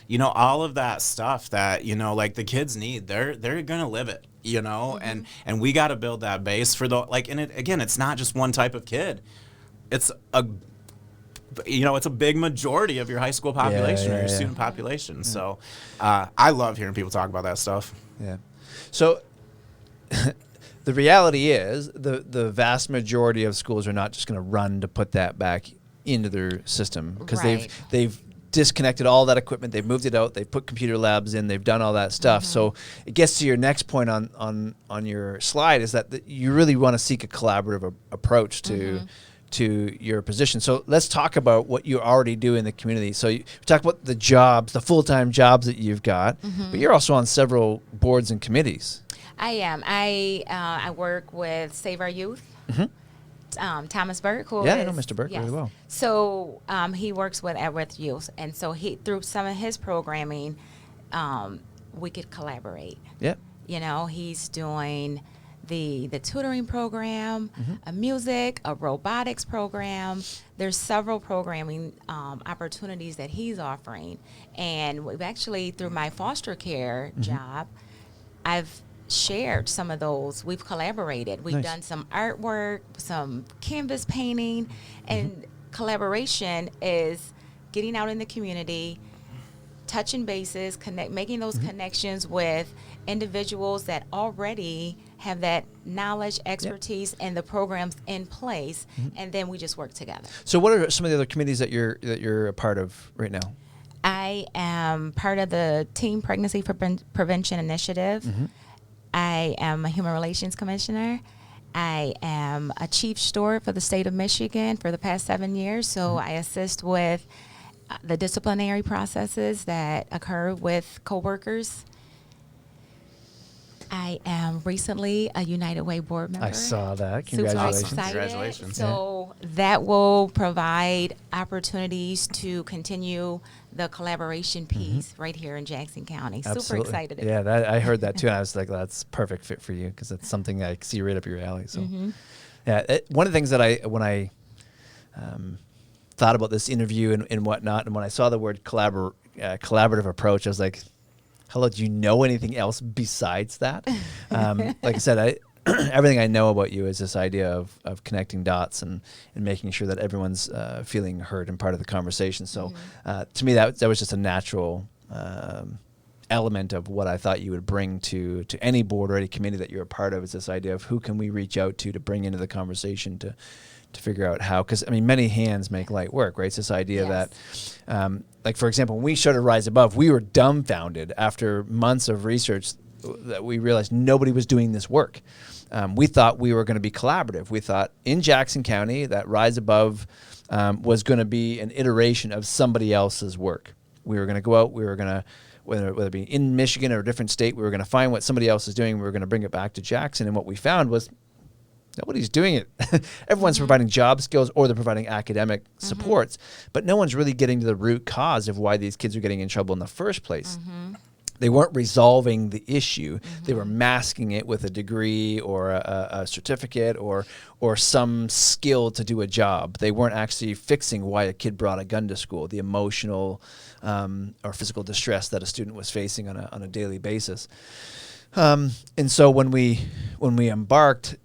you know, all of that stuff that, you know, like the kids need. They're gonna live it, you know, and we got to build that base for the like. And it's not just one type of kid. It's a it's a big majority of your high school population or your student population. So I love hearing people talk about that stuff. Yeah. So the reality is the vast majority of schools are not just going to run to put that back into their system because they've disconnected all that equipment, they've moved it out, they've put computer labs in, they've done all that stuff. So it gets to your next point on your slide is that you really want to seek a collaborative approach to your position. So let's talk about what you already do in the community. So you talk about the jobs, the full-time jobs that you've got, but you're also on several boards and committees. I am. I work with Save Our Youth. Thomas Burke, who I know Mr. Burke really well. So he works with youth, and so through some of his programming, we could collaborate. Yeah. You know, he's doing the tutoring program, a music, a robotics program. There's several programming opportunities that he's offering, and we've actually through my foster care job, I've shared some of those. We've collaborated. We've done some artwork, some canvas painting, and collaboration is getting out in the community, touching bases, making those connections with individuals that already have that knowledge, expertise, and the programs in place, and then we just work together. So what are some of the other committees that you're a part of right now? I am part of the Teen Pregnancy Prevention Initiative. I am a Human Relations Commissioner. I am a Chief Steward for the state of Michigan for the past 7 years, so I assist with the disciplinary processes that occur with coworkers. I am recently a United Way board member. I saw that. Congratulations. Super excited. Congratulations. So that will provide opportunities to continue the collaboration piece right here in Jackson County. Absolutely. Super excited. Yeah, I heard that too, and I was like, that's perfect fit for you because it's something I see right up your alley. So, one of the things that when I thought about this interview and whatnot, and when I saw the word collaborative approach, I was like, hello, do you know anything else besides that? Like I said, everything I know about you is this idea of connecting dots and making sure that everyone's feeling heard and part of the conversation. So to me, that was just a natural element of what I thought you would bring to any board or any committee that you're a part of, is this idea of who can we reach out to bring into the conversation to figure out how, because I mean, many hands make light work, right? It's this idea that, like for example, when we started Rise Above, we were dumbfounded after months of research that we realized nobody was doing this work. We thought we were going to be collaborative. We thought in Jackson County that Rise Above was going to be an iteration of somebody else's work. We were going to go out, we were going to, whether it be in Michigan or a different state, we were going to find what somebody else is doing, we were going to bring it back to Jackson. And what we found was Nobody's doing it. Everyone's providing job skills or they're providing academic supports, but no one's really getting to the root cause of why these kids are getting in trouble in the first place. They weren't resolving the issue. They were masking it with a degree or a certificate or some skill to do a job. They weren't actually fixing why a kid brought a gun to school, the emotional or physical distress that a student was facing on a daily basis. And so when we embarked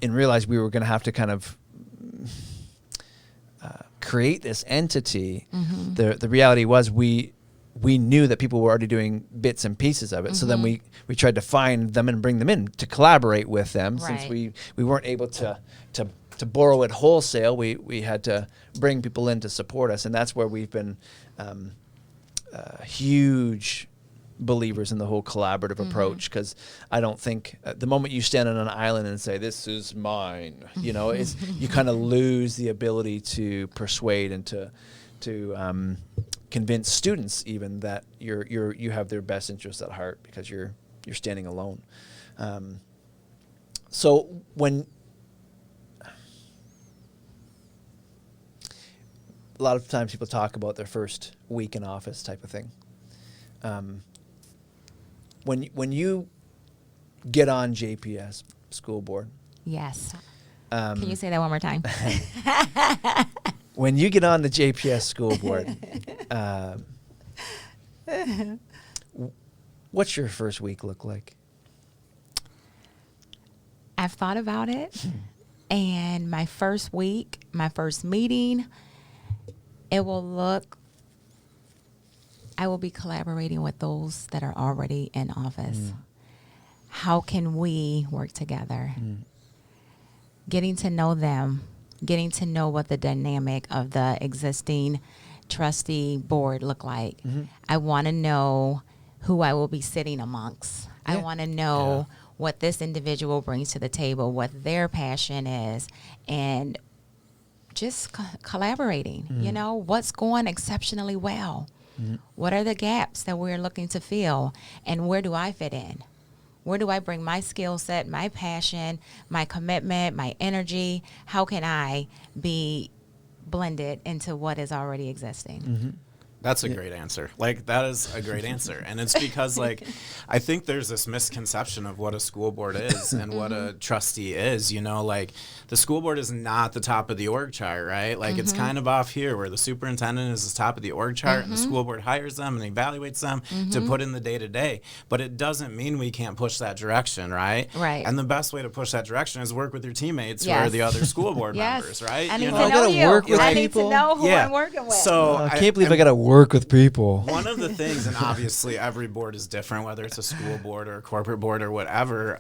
and realized we were going to have to kind of create this entity, the reality was we knew that people were already doing bits and pieces of it. So then we tried to find them and bring them in to collaborate with them. Right. Since we weren't able to borrow it wholesale, we had to bring people in to support us. And that's where we've been huge believers in the whole collaborative approach, because I don't think the moment you stand on an island and say, this is mine, you know, you kind of lose the ability to persuade and to convince students even that you have their best interests at heart, because you're standing alone. So when a lot of times people talk about their first week in office type of thing. When you get on JPS school board. Yes. Can you say that one more time? When you get on the JPS school board, what's your first week look like? I've thought about it, and my first week, my first meeting, I will be collaborating with those that are already in office. How can we work together? Getting to know them, getting to know what the dynamic of the existing trustee board look like. I want to know who I will be sitting amongst. I want to know what this individual brings to the table, what their passion is, and just collaborating. You know, what's going exceptionally well? What are the gaps that we're looking to fill, and where do I fit in? Where do I bring my skill set, my passion, my commitment, my energy? How can I be blended into what is already existing? That's a great answer. Like, that is a great answer. And it's because, like, I think there's this misconception of what a school board is and what a trustee is. You know, like, the school board is not the top of the org chart, right? Like, it's kind of off here where the superintendent is the top of the org chart and the school board hires them and evaluates them to put in the day-to-day. But it doesn't mean we can't push that direction, right? Right. And the best way to push that direction is work with your teammates who are the other school board members, right? I need You to know? know you. work with I people. need to know who Yeah. I'm working with. So I can't believe I got to work with people. one of the things, and obviously every board is different, whether it's a school board or a corporate board or whatever.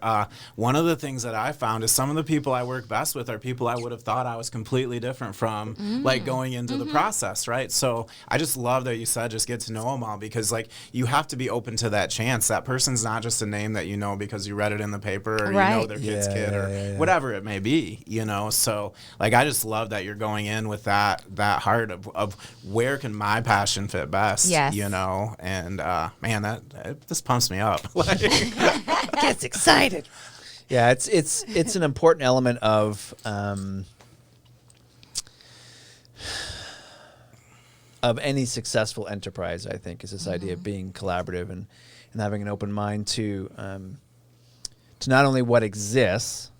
One of the things that I found is some of the people I work best with are people I would have thought I was completely different from, like, going into the process, right? So I just love that you said just get to know them all, because, like, you have to be open to that chance. That person's not just a name that you know because you read it in the paper or you know their kid's kid or whatever it may be, you know? So, like, I just love that you're going in with that heart of where can my passion fit best, you know? And, man, this pumps me up. Like, Gets excited. Yeah, it's an important element of any successful enterprise, I think, is this idea of being collaborative and having an open mind to not only what exists,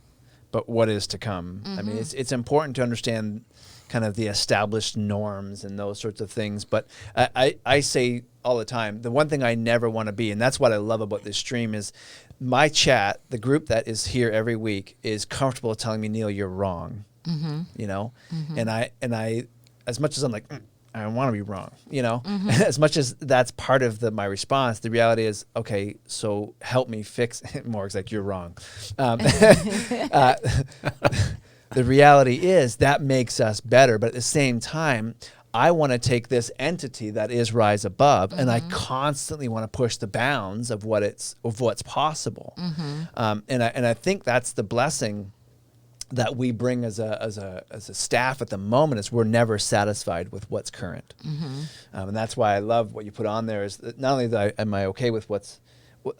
but what is to come. I mean, it's important to understand kind of the established norms and those sorts of things. But I say all the time, the one thing I never want to be, and that's what I love about this stream, is my chat, the group that is here every week, is comfortable telling me, Neil, you're wrong. You know? And I, as much as I'm like, I want to be wrong, you know, as much as that's part of my response, the reality is, okay, so help me fix it more. It's like, you're wrong. The reality is that makes us better. But at the same time, I want to take this entity that is Rise Above, and I constantly want to push the bounds of what's possible. And I think that's the blessing that we bring as a staff at the moment, is we're never satisfied with what's current. And that's why I love what you put on there, is that not only am I okay with what's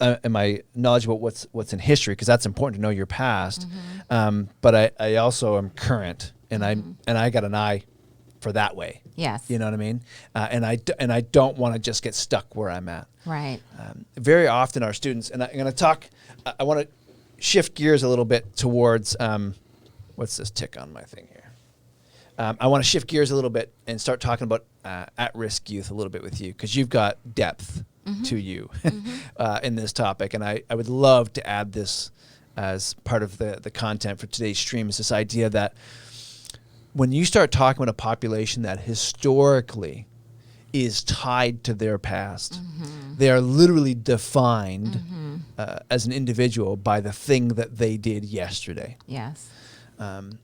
am I knowledgeable what's in history, because that's important to know your past. But I also am current, and I got an eye for that way. Yes. You know what I mean? And I don't want to just get stuck where I'm at. Right. Very often our students, and I'm going to talk, I want to shift gears a little bit towards, what's this tick on my thing here? I want to shift gears a little bit and start talking about at-risk youth a little bit with you, because you've got depth to you in this topic. And I would love to add this as part of the content for today's stream, is this idea that when you start talking about a population that historically is tied to their past, they are literally defined as an individual by the thing that they did yesterday. Yes.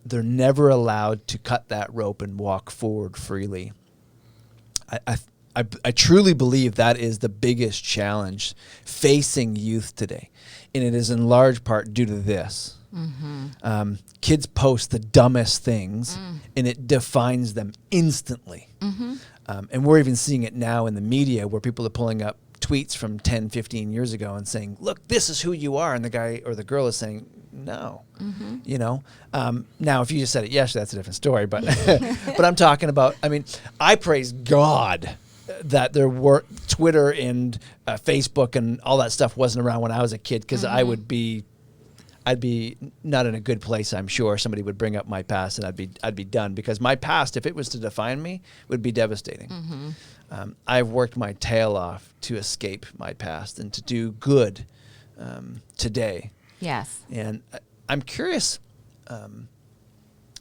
They're never allowed to cut that rope and walk forward freely. I truly believe that is the biggest challenge facing youth today. And it is in large part due to this. Kids post the dumbest things, and it defines them instantly. And we're even seeing it now in the media, where people are pulling up tweets from 10, 15 years ago and saying, look, this is who you are. And the guy or the girl is saying, no. You know, now if you just said it yesterday, that's a different story. But but I'm talking about, I mean, I praise God that there were Twitter and Facebook and all that stuff wasn't around when I was a kid, because I'd be not in a good place. I'm sure somebody would bring up my past, and I'd be done, because my past, if it was to define me, would be devastating. I've worked my tail off to escape my past and to do good today. Yes. And I'm curious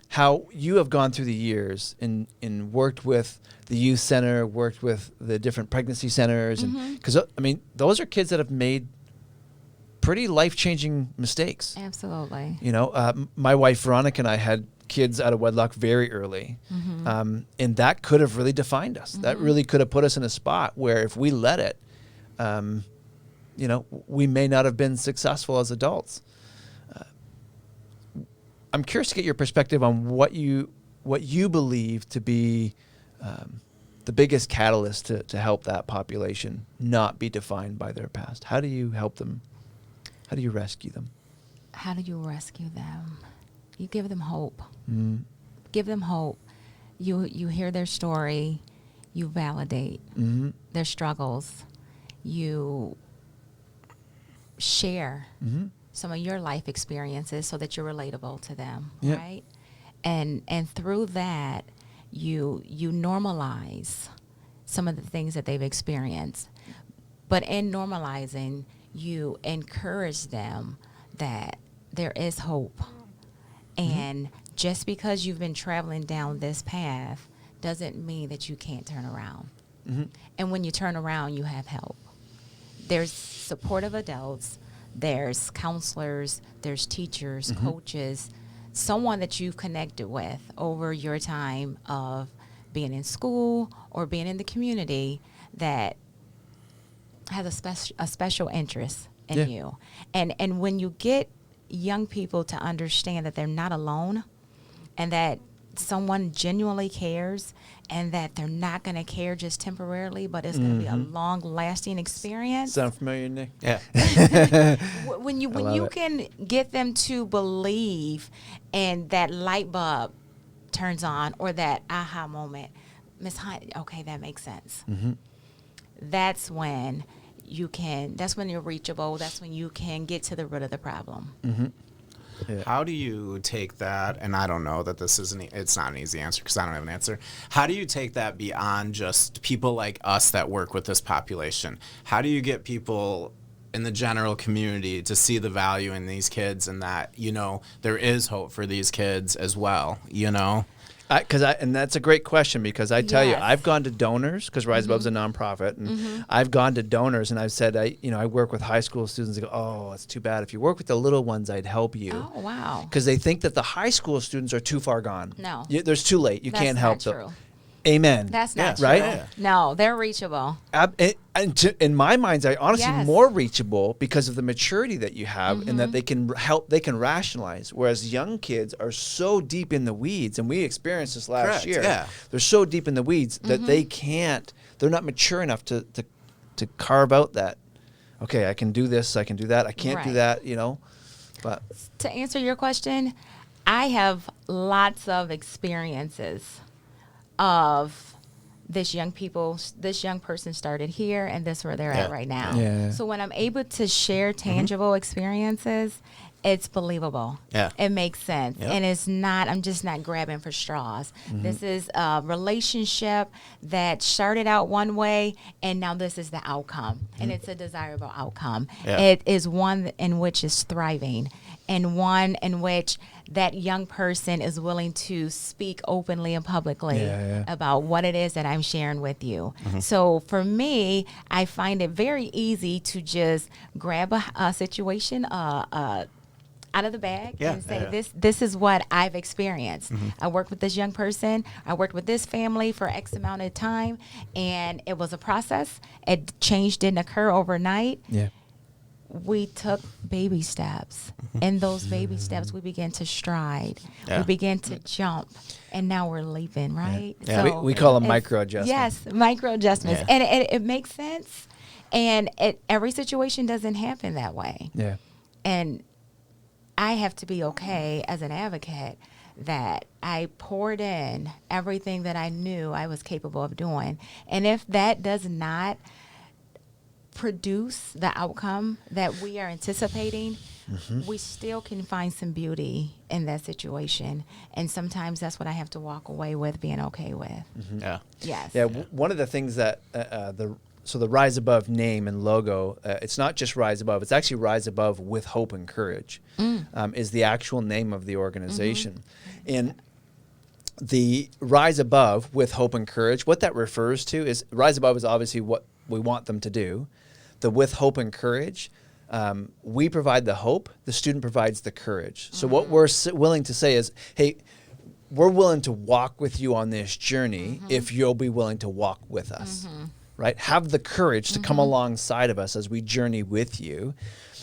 how you have gone through the years and worked with the youth center, worked with the different pregnancy centers, and because I mean, those are kids that have made pretty life-changing mistakes. Absolutely. You know, my wife Veronica and I had kids out of wedlock very early, and that could have really defined us. That really could have put us in a spot where, if we let it, you know, we may not have been successful as adults. I'm curious to get your perspective on what you believe to be the biggest catalyst to help that population not be defined by their past. How do you help them? How do you rescue them? How do you rescue them? You give them hope. Give them hope. You hear their story. You validate their struggles. You share some of your life experiences so that you're relatable to them, right? And through that, you normalize some of the things that they've experienced. But in normalizing, you encourage them that there is hope. And just because you've been traveling down this path doesn't mean that you can't turn around. And when you turn around, you have help. There's supportive adults, there's counselors, there's teachers, coaches, someone that you've connected with over your time of being in school or being in the community that has a special interest in you. And when you get young people to understand that they're not alone, and that someone genuinely cares, and that they're not going to care just temporarily, but it's going to be a long-lasting experience. Sound familiar, Nick? Yeah. When you can get them to believe, and that light bulb turns on, or that aha moment, Miss Hunt, okay, that makes sense. That's when that's when you're reachable. That's when you can get to the root of the problem. How do you take that, and I don't know that it's not an easy answer because I don't have an answer. How do you take that beyond just people like us that work with this population? How do you get people in the general community to see the value in these kids, and that, you know, there is hope for these kids as well, you know? And that's a great question, because I tell you, I've gone to donors, because Rise Above's a nonprofit, and I've gone to donors, and I've said, I work with high school students. They go, oh, it's too bad. If you work with the little ones, I'd help you. Oh, wow. Because they think that the high school students are too far gone. No. There's too late. You can't help them. True. Amen. That's not true. Right? Yeah. No, they're reachable. In my mind's eye, honestly, more reachable because of the maturity that you have, and that they can rationalize. Whereas young kids are so deep in the weeds, and we experienced this last year. Yeah. They're so deep in the weeds that they're not mature enough to carve out that okay, I can do this, I can do that, I can't do that, But to answer your question, I have lots of experiences of this young person started here and this where they're at right now. Yeah. So when I'm able to share tangible experiences, it's believable. Yeah. It makes sense. Yep. And I'm just not grabbing for straws. This is a relationship that started out one way and now this is the outcome. And it's a desirable outcome. Yeah. It is one in which is thriving and one in which that young person is willing to speak openly and publicly about what it is that I'm sharing with you. So for me, I find it very easy to just grab a situation, out of the bag and say, this is what I've experienced. I worked with this young person. I worked with this family for X amount of time, and it was a process. Change didn't occur overnight. yeah. We took baby steps. In those baby steps, we began to stride. Yeah. We began to jump. And now we're leaping, right? Yeah. So We call them it's- micro adjustments. Yes, micro adjustments. Yeah. And it makes sense. And every situation doesn't happen that way. Yeah. And I have to be okay as an advocate that I poured in everything that I knew I was capable of doing. And if that does not produce the outcome that we are anticipating, we still can find some beauty in that situation. And sometimes that's what I have to walk away with being okay with. Yeah. Yes. Yeah, one of the things that the Rise Above name and logo, it's not just Rise Above, it's actually Rise Above with Hope and Courage, is the actual name of the organization. And the Rise Above with Hope and Courage, what that refers to is, Rise Above is obviously what we want them to do. The with Hope and Courage, we provide the hope, the student provides the courage. So what we're willing to say is, hey, we're willing to walk with you on this journey if you'll be willing to walk with us, right? Have the courage to come alongside of us as we journey with you.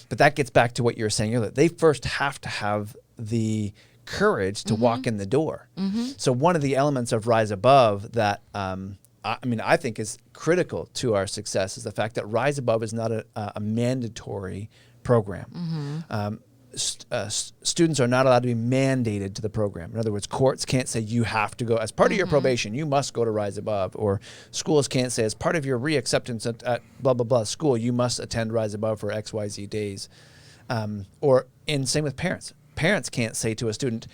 But that gets back to what you were saying earlier. They first have to have the courage to walk in the door. So one of the elements of Rise Above that I think is critical to our success is the fact that Rise Above is not a mandatory program. Students are not allowed to be mandated to the program. In other words, courts can't say you have to go as part of your probation, you must go to Rise Above, or schools can't say as part of your reacceptance at blah, blah, blah school, you must attend Rise Above for XYZ days. Same with parents. Parents can't say to a student,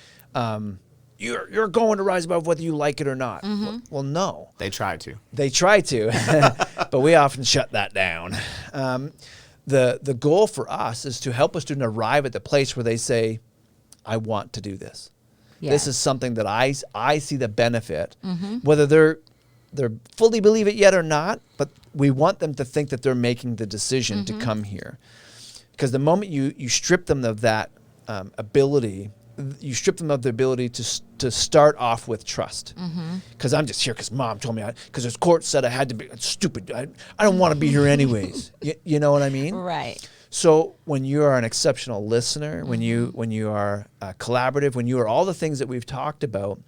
you're going to Rise Above whether you like it or not. Well, no. They try to. They try to, but we often shut that down. The goal for us is to help a student arrive at the place where they say, I want to do this. Yes. This is something that I see the benefit, whether they're fully believe it yet or not, but we want them to think that they're making the decision to come here. Because the moment you strip them of that ability, you strip them of the ability to start off with trust. Because I'm just here because mom told me, because this court said I had to be. It's stupid. I don't want to be here anyways. You know what I mean? Right. So when you are an exceptional listener, when you are collaborative, when you are all the things that we've talked about,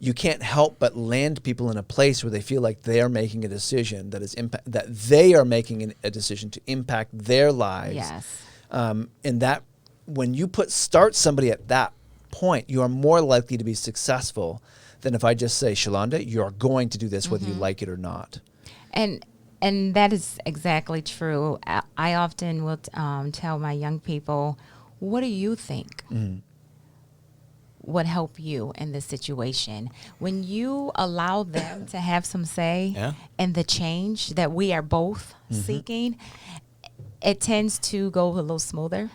you can't help but land people in a place where they feel like they are making a decision that they are making a decision to impact their lives. Yes. And that when you start somebody at that point, you are more likely to be successful than if I just say, Shalanda, you're going to do this whether you like it or not. And that is exactly true. I often will tell my young people, what do you think would help you in this situation? When you allow them to have some say in the change that we are both seeking, it tends to go a little smoother.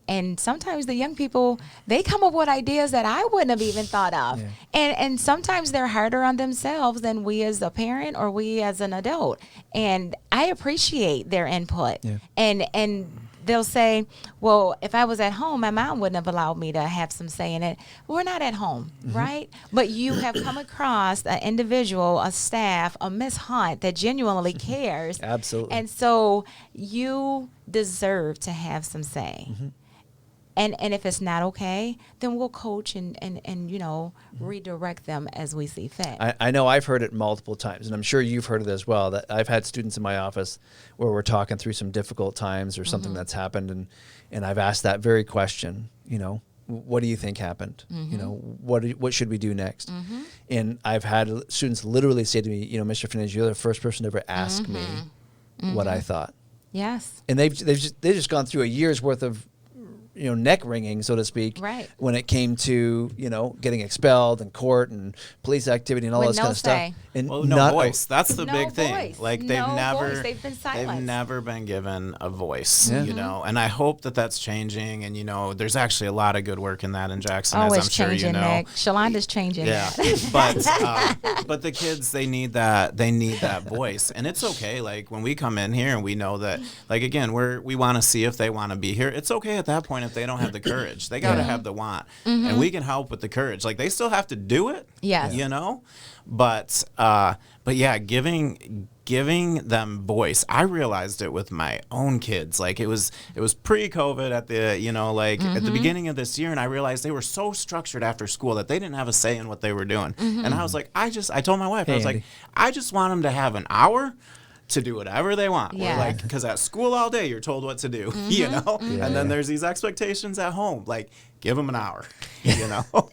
And sometimes the young people, they come up with ideas that I wouldn't have even thought of. And sometimes they're harder on themselves than we as a parent or we as an adult. And I appreciate their input. And they'll say, well, if I was at home, my mom wouldn't have allowed me to have some say in it. We're not at home, right? But you have come across an individual, a staff, a Miss Hunt that genuinely cares. Absolutely. And so you deserve to have some say. And if it's not okay, then we'll coach and redirect them as we see fit. I know I've heard it multiple times, and I'm sure you've heard it as well, that I've had students in my office where we're talking through some difficult times or something that's happened, and I've asked that very question, what do you think happened? What should we do next? And I've had students literally say to me, Mr. Fernandez, you're the first person to ever ask me what I thought. Yes. And they've just gone through a year's worth of neck wringing, so to speak, right, when it came to getting expelled and court and police activity and all this kind of stuff. And no voice. That's the big thing. Voice. Like they've been silenced. They've never been given a voice. Yeah. And I hope that that's changing. And there's actually a lot of good work in that in Jackson, as I'm sure you know. Nick. Shalanda's changing. Yeah, but the kids, they need that voice, and it's okay. Like when we come in here and we know that, like again, we want to see if they want to be here. It's okay at that point if they don't have the courage. They got to have the want, and we can help with the courage. Like they still have to do it. Yes. But yeah, giving them voice. I realized it with my own kids. Like it was pre-COVID at the at the beginning of this year, and I realized they were so structured after school that they didn't have a say in what they were doing. And I was like, I told my wife, I was like, I just want them to have an hour to do whatever they want. Yeah. Because at school all day you're told what to do, and then there's these expectations at home. Like give them an hour,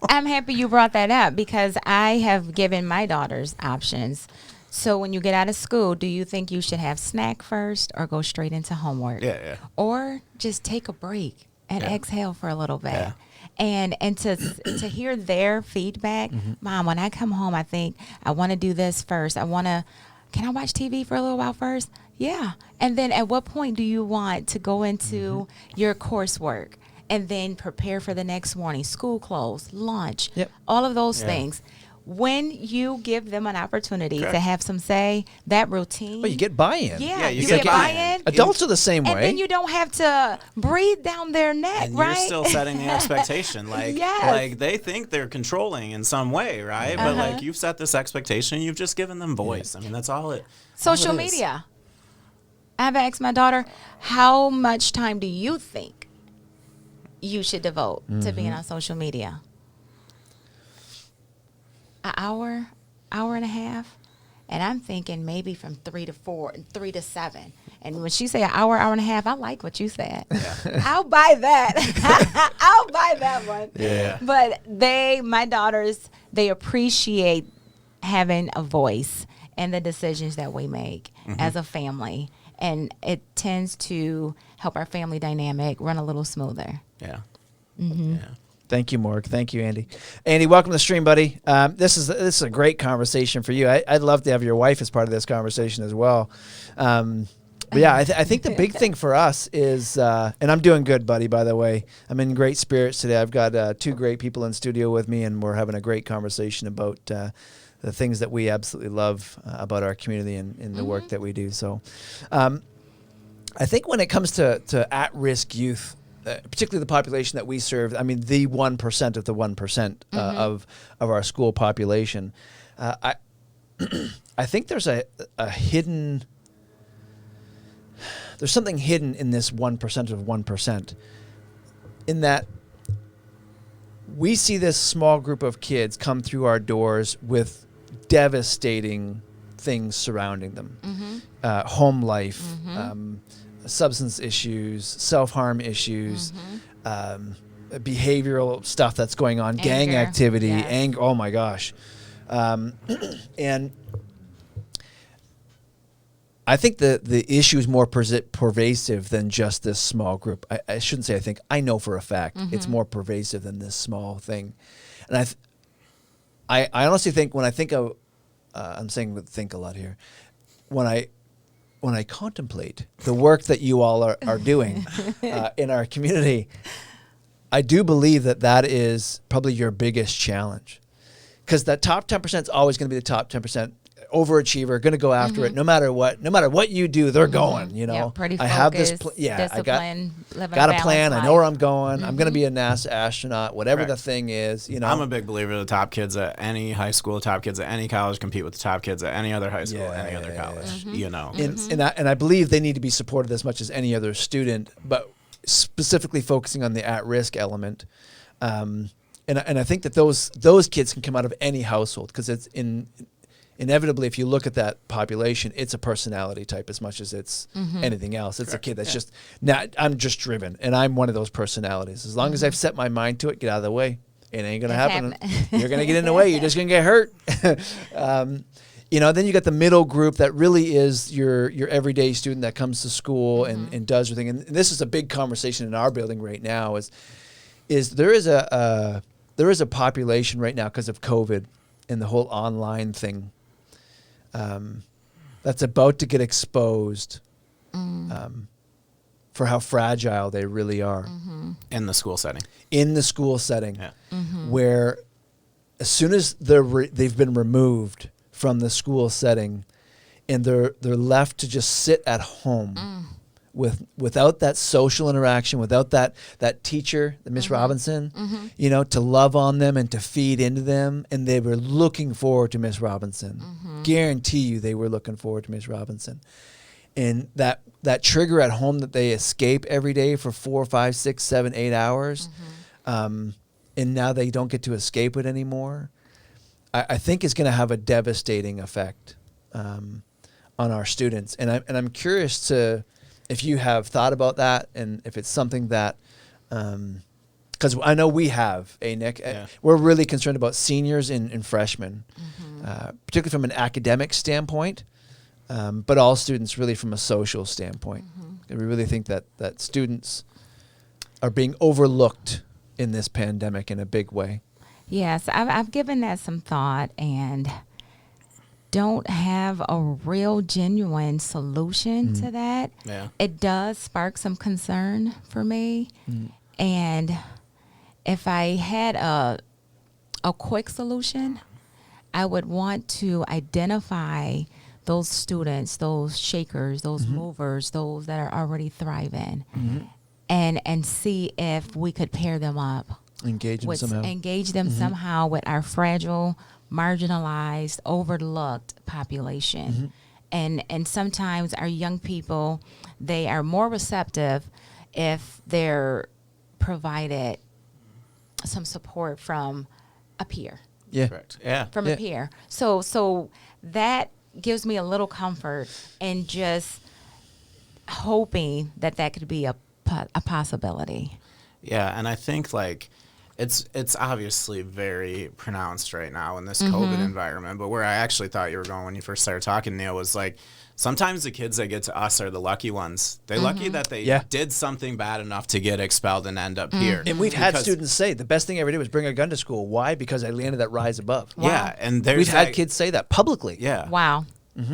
I'm happy you brought that up because I have given my daughters options. So when you get out of school, do you think you should have snack first or go straight into homework? Yeah. Or just take a break and exhale for a little bit. Yeah. And to hear their feedback, Mom, when I come home, I think I want to do this first. Can I watch TV for a little while first? Yeah. And then at what point do you want to go into your coursework and then prepare for the next morning, school clothes, lunch, all of those things? When you give them an opportunity to have some say, that routine. Well, you get buy-in. Yeah, you get buy-in. Adults are the same way. And then you don't have to breathe down their neck, and right? You're still setting the expectation. Like they think they're controlling in some way, right? But like you've set this expectation, you've just given them voice. I mean, that's all it. Social media. I've asked my daughter, how much time do you think you should devote to being on social media? An hour and a half, and I'm thinking maybe from 3 to 4 and 3 to 7. And when she say an hour and a half, I like what you said. Yeah. I'll buy that. I'll buy that one. Yeah. But my daughters, they appreciate having a voice in the decisions that we make as a family, and it tends to help our family dynamic run a little smoother. Yeah. Mm-hmm. Yeah. Thank you, Morg. Thank you, Andy. Andy, welcome to the stream, buddy. This is a great conversation for you. I'd love to have your wife as part of this conversation as well. But yeah, I think the big thing for us is, and I'm doing good, buddy, by the way. I'm in great spirits today. I've got 2 great people in studio with me, and we're having a great conversation about the things that we absolutely love about our community and the work that we do. So I think when it comes to at-risk youth, particularly the population that we serve, I mean, the 1% of the 1% of our school population, I think there's a hidden, there's something hidden in this 1% of 1%, in that we see this small group of kids come through our doors with devastating things surrounding them, home life, substance issues, self-harm issues, behavioral stuff that's going on, gang activity, anger. Oh my gosh. And I think the issue is more pervasive than just this small group. I shouldn't say I think. I know for a fact it's more pervasive than this small thing. And I honestly think when I think of, I'm saying think a lot here, when I contemplate the work that you all are doing in our community, I do believe that is probably your biggest challenge. Because that top 10% is always going to be the top 10%. Overachiever, going to go after it no matter what you do, they're going, Yeah, pretty focused, I have this I got a plan. I know where I'm going. I'm going to be a NASA astronaut, whatever the thing is, I'm a big believer the top kids at any high school, top kids at any college compete with the top kids at any other high school, any other college, And I believe they need to be supported as much as any other student, but specifically focusing on the at-risk element. And I think that those kids can come out of any household, because it's inevitably, if you look at that population, it's a personality type as much as it's anything else. It's a kid that's just, I'm just driven, and I'm one of those personalities. As long as I've set my mind to it, get out of the way. It ain't going to happen. You're going to get in the way. You're just going to get hurt. Then you got the middle group that really is your everyday student that comes to school and does everything. And this is a big conversation in our building right now is there is a population right now, because of COVID and the whole online thing, that's about to get exposed for how fragile they really are. In the school setting. Yeah. Where as soon as they've been removed from the school setting and they're left to just sit at home without that social interaction, without that teacher, the Miss Robinson, to love on them and to feed into them. And they were looking forward to Miss Robinson. Guarantee you they were looking forward to Miss Robinson. And that trigger at home that they escape every day for 4, 5, 6, 7, 8 hours, and now they don't get to escape it anymore, I think is going to have a devastating effect on our students. And I'm curious if you have thought about that, and if it's something that, because I know we have, Nick? Yeah. We're really concerned about seniors and freshmen, particularly from an academic standpoint, but all students really from a social standpoint. We really think that students are being overlooked in this pandemic in a big way. Yes, I've given that some thought and don't have a real genuine solution to that. Yeah. It does spark some concern for me. And if I had a quick solution, I would want to identify those students, those shakers, those movers, those that are already thriving, and see if we could pair them up. Engage them somehow with our fragile, marginalized, overlooked population. And sometimes our young people, they are more receptive if they're provided some support from a peer. Yeah. Correct. Yeah. From a peer. So that gives me a little comfort in just hoping that could be a possibility. Yeah, and I think it's obviously very pronounced right now in this COVID environment, but where I actually thought you were going when you first started talking, Neil, was sometimes the kids that get to us are the lucky ones. They're lucky that they did something bad enough to get expelled and end up here. And we've had students say the best thing I ever did was bring a gun to school. Why? Because I landed that rise above. Wow. Yeah, and we've had kids say that publicly. Yeah. Wow.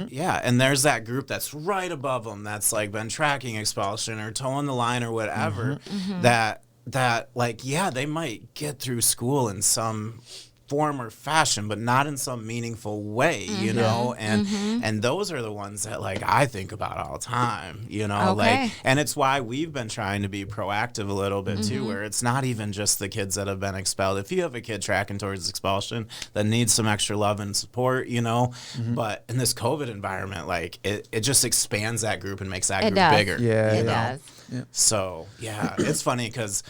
Yeah, and there's that group that's right above them that's been tracking expulsion or towing the line or whatever, that they might get through school in some form or fashion, but not in some meaningful way, you know? And those are the ones that I think about all the time, Okay. And it's why we've been trying to be proactive a little bit too, where it's not even just the kids that have been expelled. If you have a kid tracking towards expulsion that needs some extra love and support, but in this COVID environment, it just expands that group and makes that group bigger. Yeah, it does. Yeah. So it's funny because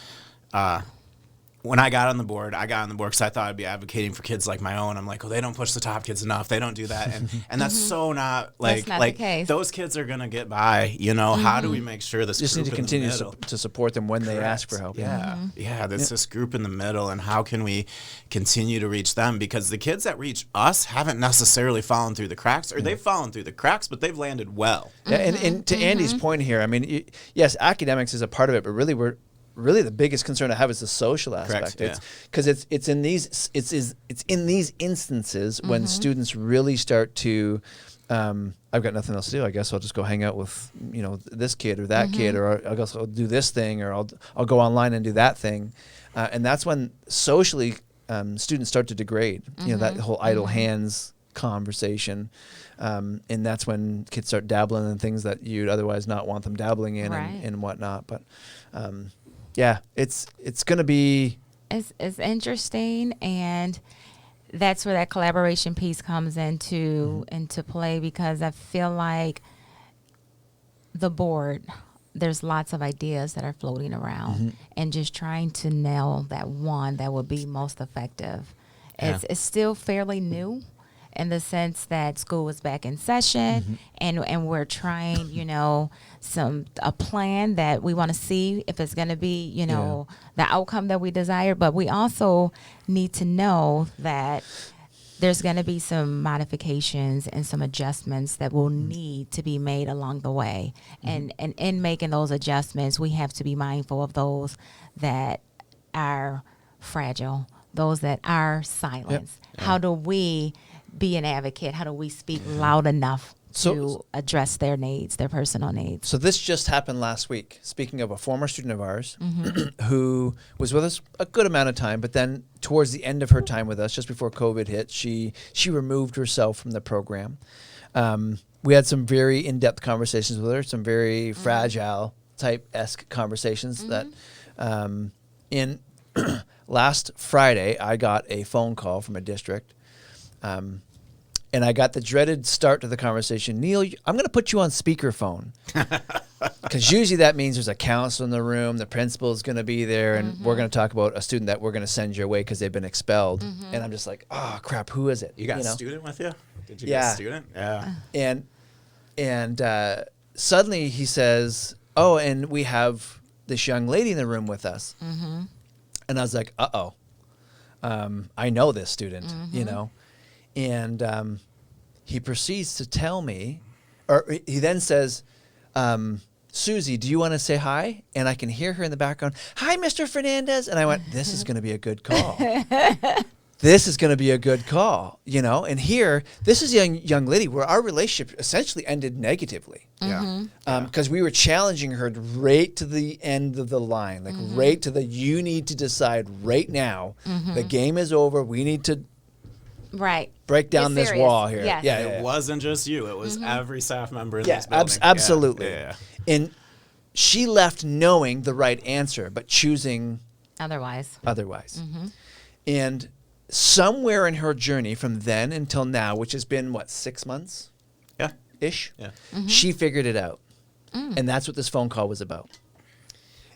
when I got on the board because I thought I'd be advocating for kids like my own. I'm like, they don't push the top kids enough. They don't do that. And that's so not that's not the case. Those kids are going to get by, How do we make sure this just group need to continue to support them when they ask for help. Yeah. There's this group in the middle, and how can we continue to reach them? Because the kids that reach us haven't necessarily fallen through the cracks, or they've fallen through the cracks, but they've landed well. Yeah, and to Andy's point here, I mean, yes, academics is a part of it, but really the biggest concern I have is the social aspect. Correct, because it's in these instances when students really start to I've got nothing else to do. I guess I'll just go hang out with this kid or that kid, or I guess I'll do this thing, or I'll go online and do that thing, and that's when socially students start to degrade. That whole idle hands conversation, and that's when kids start dabbling in things that you'd otherwise not want them dabbling in, and whatnot. But it's going to be it's interesting, and that's where that collaboration piece comes into play, because I feel like the board, there's lots of ideas that are floating around, and just trying to nail that one that will be most effective. It's still fairly new, in the sense that school is back in session, and we're trying, a plan that we want to see if it's going to be, the outcome that we desire. But we also need to know that there's going to be some modifications and some adjustments that will need to be made along the way. And in making those adjustments, we have to be mindful of those that are fragile, those that are silenced. Yep. How do we be an advocate? How do we speak loud enough to address their needs, their personal needs? So this just happened last week. Speaking of a former student of ours who was with us a good amount of time, but then towards the end of her time with us, just before COVID hit, she removed herself from the program. We had some very in-depth conversations with her, some very fragile type-esque conversations that in last Friday, I got a phone call from a district. And I got the dreaded start to the conversation. Neil, I'm going to put you on speakerphone. Because usually that means there's a counselor in the room, the principal is going to be there, and we're going to talk about a student that we're going to send your way because they've been expelled. And I'm just like, oh, crap, who is it? You got a student with you? Did you get a student? Yeah. And suddenly he says, oh, and we have this young lady in the room with us. And I was like, uh-oh. I know this student, And he proceeds to tell me, or he then says, Susie, do you want to say hi? And I can hear her in the background, hi, Mr. Fernandez. And I went, this is going to be a good call. This is going to be a good call, And here, this is a young lady where our relationship essentially ended negatively. Because we were challenging her right to the end of the line, like right to you need to decide right now. The game is over. We need to break down this wall here. Yes. It wasn't just you. It was every staff member in this building. Absolutely. Yeah. And she left knowing the right answer, but choosing otherwise. And somewhere in her journey from then until now, which has been, 6 months? Ish? Yeah. She figured it out. And that's what this phone call was about.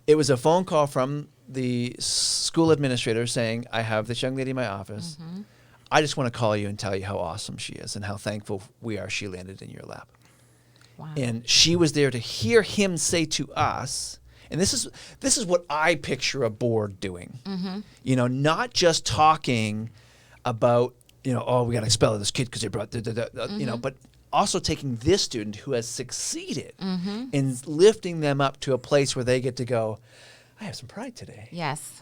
It was a phone call from the school administrator saying, I have this young lady in my office. I just want to call you and tell you how awesome she is and how thankful we are she landed in your lap. Wow. And she was there to hear him say to us, and this is what I picture a board doing. Not just talking about, oh, we got to expel this kid because they brought, but also taking this student who has succeeded and lifting them up to a place where they get to go, I have some pride today. Yes.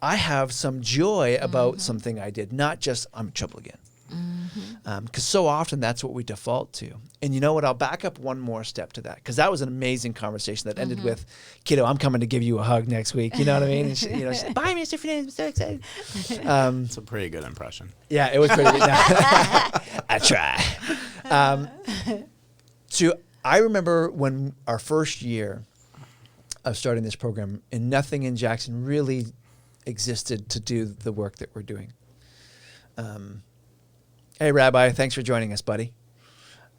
I have some joy about something I did, not just I'm in trouble again. Because so often that's what we default to. And you know what? I'll back up one more step to that, because that was an amazing conversation that ended with, kiddo, I'm coming to give you a hug next week. You know what I mean? And she said, bye, Mr. Fernandez. I'm so excited. It's a pretty good impression. Yeah, it was pretty good. I try. So I remember when our first year of starting this program, and nothing in Jackson really existed to do the work that we're doing. Hey, Rabbi, thanks for joining us, buddy.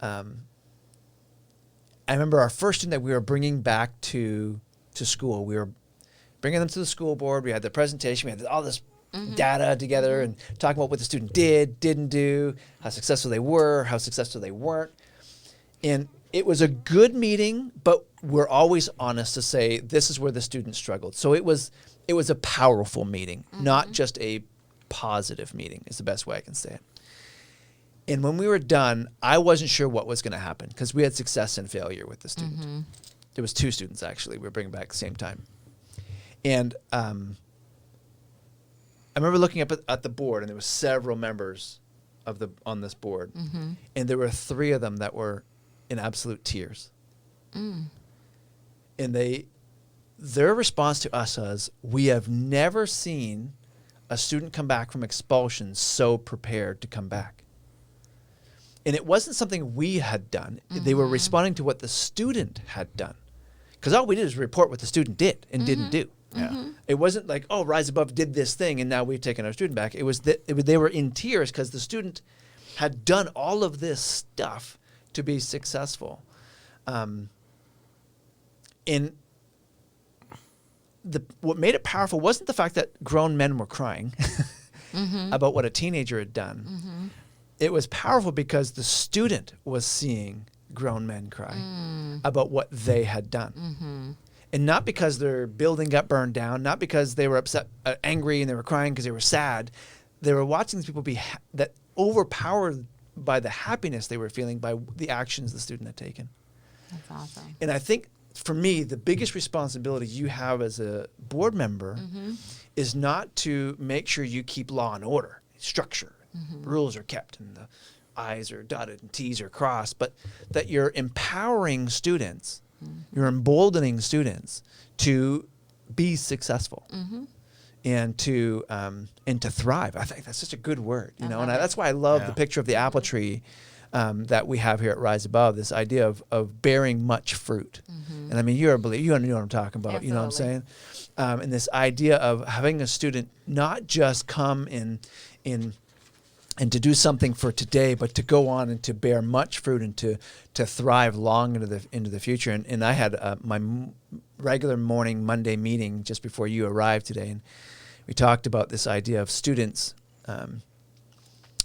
I remember our first student that we were bringing back to school. We were bringing them to the school board. We had the presentation. We had all this data together and talking about what the student did, didn't do, how successful they were, how successful they weren't. And it was a good meeting, but we're always honest to say this is where the student struggled. So it was a powerful meeting, not just a positive meeting is the best way I can say it. And when we were done, I wasn't sure what was going to happen because we had success and failure with the student. There was 2 students, actually, we were bringing back at the same time. And I remember looking up at the board, and there were several members on this board. And there were 3 of them that were in absolute tears. And their response to us was, we have never seen a student come back from expulsion so prepared to come back. And it wasn't something we had done. They were responding to what the student had done. Because all we did is report what the student did and didn't do. It wasn't like, oh, Rise Above did this thing and now we've taken our student back. It was that they were in tears because the student had done all of this stuff to be successful. And what made it powerful wasn't the fact that grown men were crying about what a teenager had done. It was powerful because the student was seeing grown men cry about what they had done. And not because their building got burned down, not because they were upset, angry, and they were crying because they were sad. They were watching these people be that overpowered by the happiness they were feeling by the actions the student had taken. That's awesome. And I think for me, the biggest responsibility you have as a board member is not to make sure you keep law and order, structure, rules are kept, and the I's are dotted and T's are crossed, but that you're empowering students, you're emboldening students to be successful and to thrive. I think that's such a good word, you know, and that's why I love the picture of the apple tree that we have here at Rise Above, this idea of bearing much fruit. And I mean, you're a believer, you know what I'm talking about, Absolutely. you know what I'm saying? And this idea of having a student not just come in and to do something for today, but to go on and to bear much fruit and to thrive long into the future. And I had my regular morning Monday meeting just before you arrived today, and we talked about this idea of students,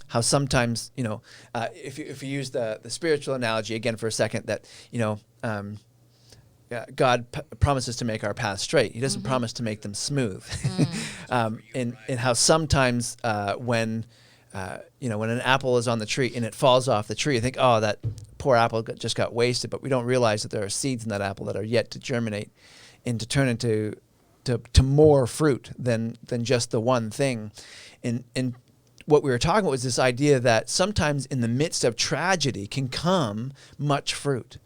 how sometimes, you know, if you use the spiritual analogy again for a second, that, you know, God promises to make our paths straight. He doesn't promise to make them smooth. And how sometimes when an apple is on the tree and it falls off the tree, you think, oh, that poor apple just got wasted. But we don't realize that there are seeds in that apple that are yet to germinate and to turn into more fruit than just the one thing. And what we were talking about was this idea that sometimes in the midst of tragedy can come much fruit.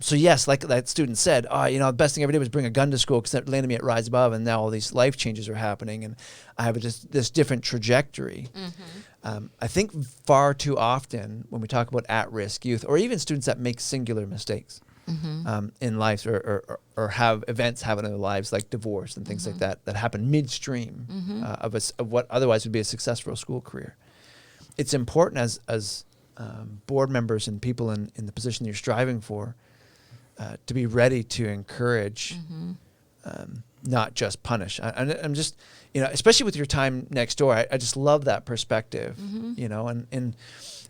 So yes, like that student said, the best thing I ever did was bring a gun to school because that landed me at Rise Above, and now all these life changes are happening, and I have this different trajectory. I think far too often when we talk about at-risk youth, or even students that make singular mistakes in life, or have events happen in their lives like divorce and things like that happen midstream of what otherwise would be a successful school career. It's important as board members and people in the position you're striving for, to be ready to encourage, not just punish. I'm just, especially with your time next door, I just love that perspective, and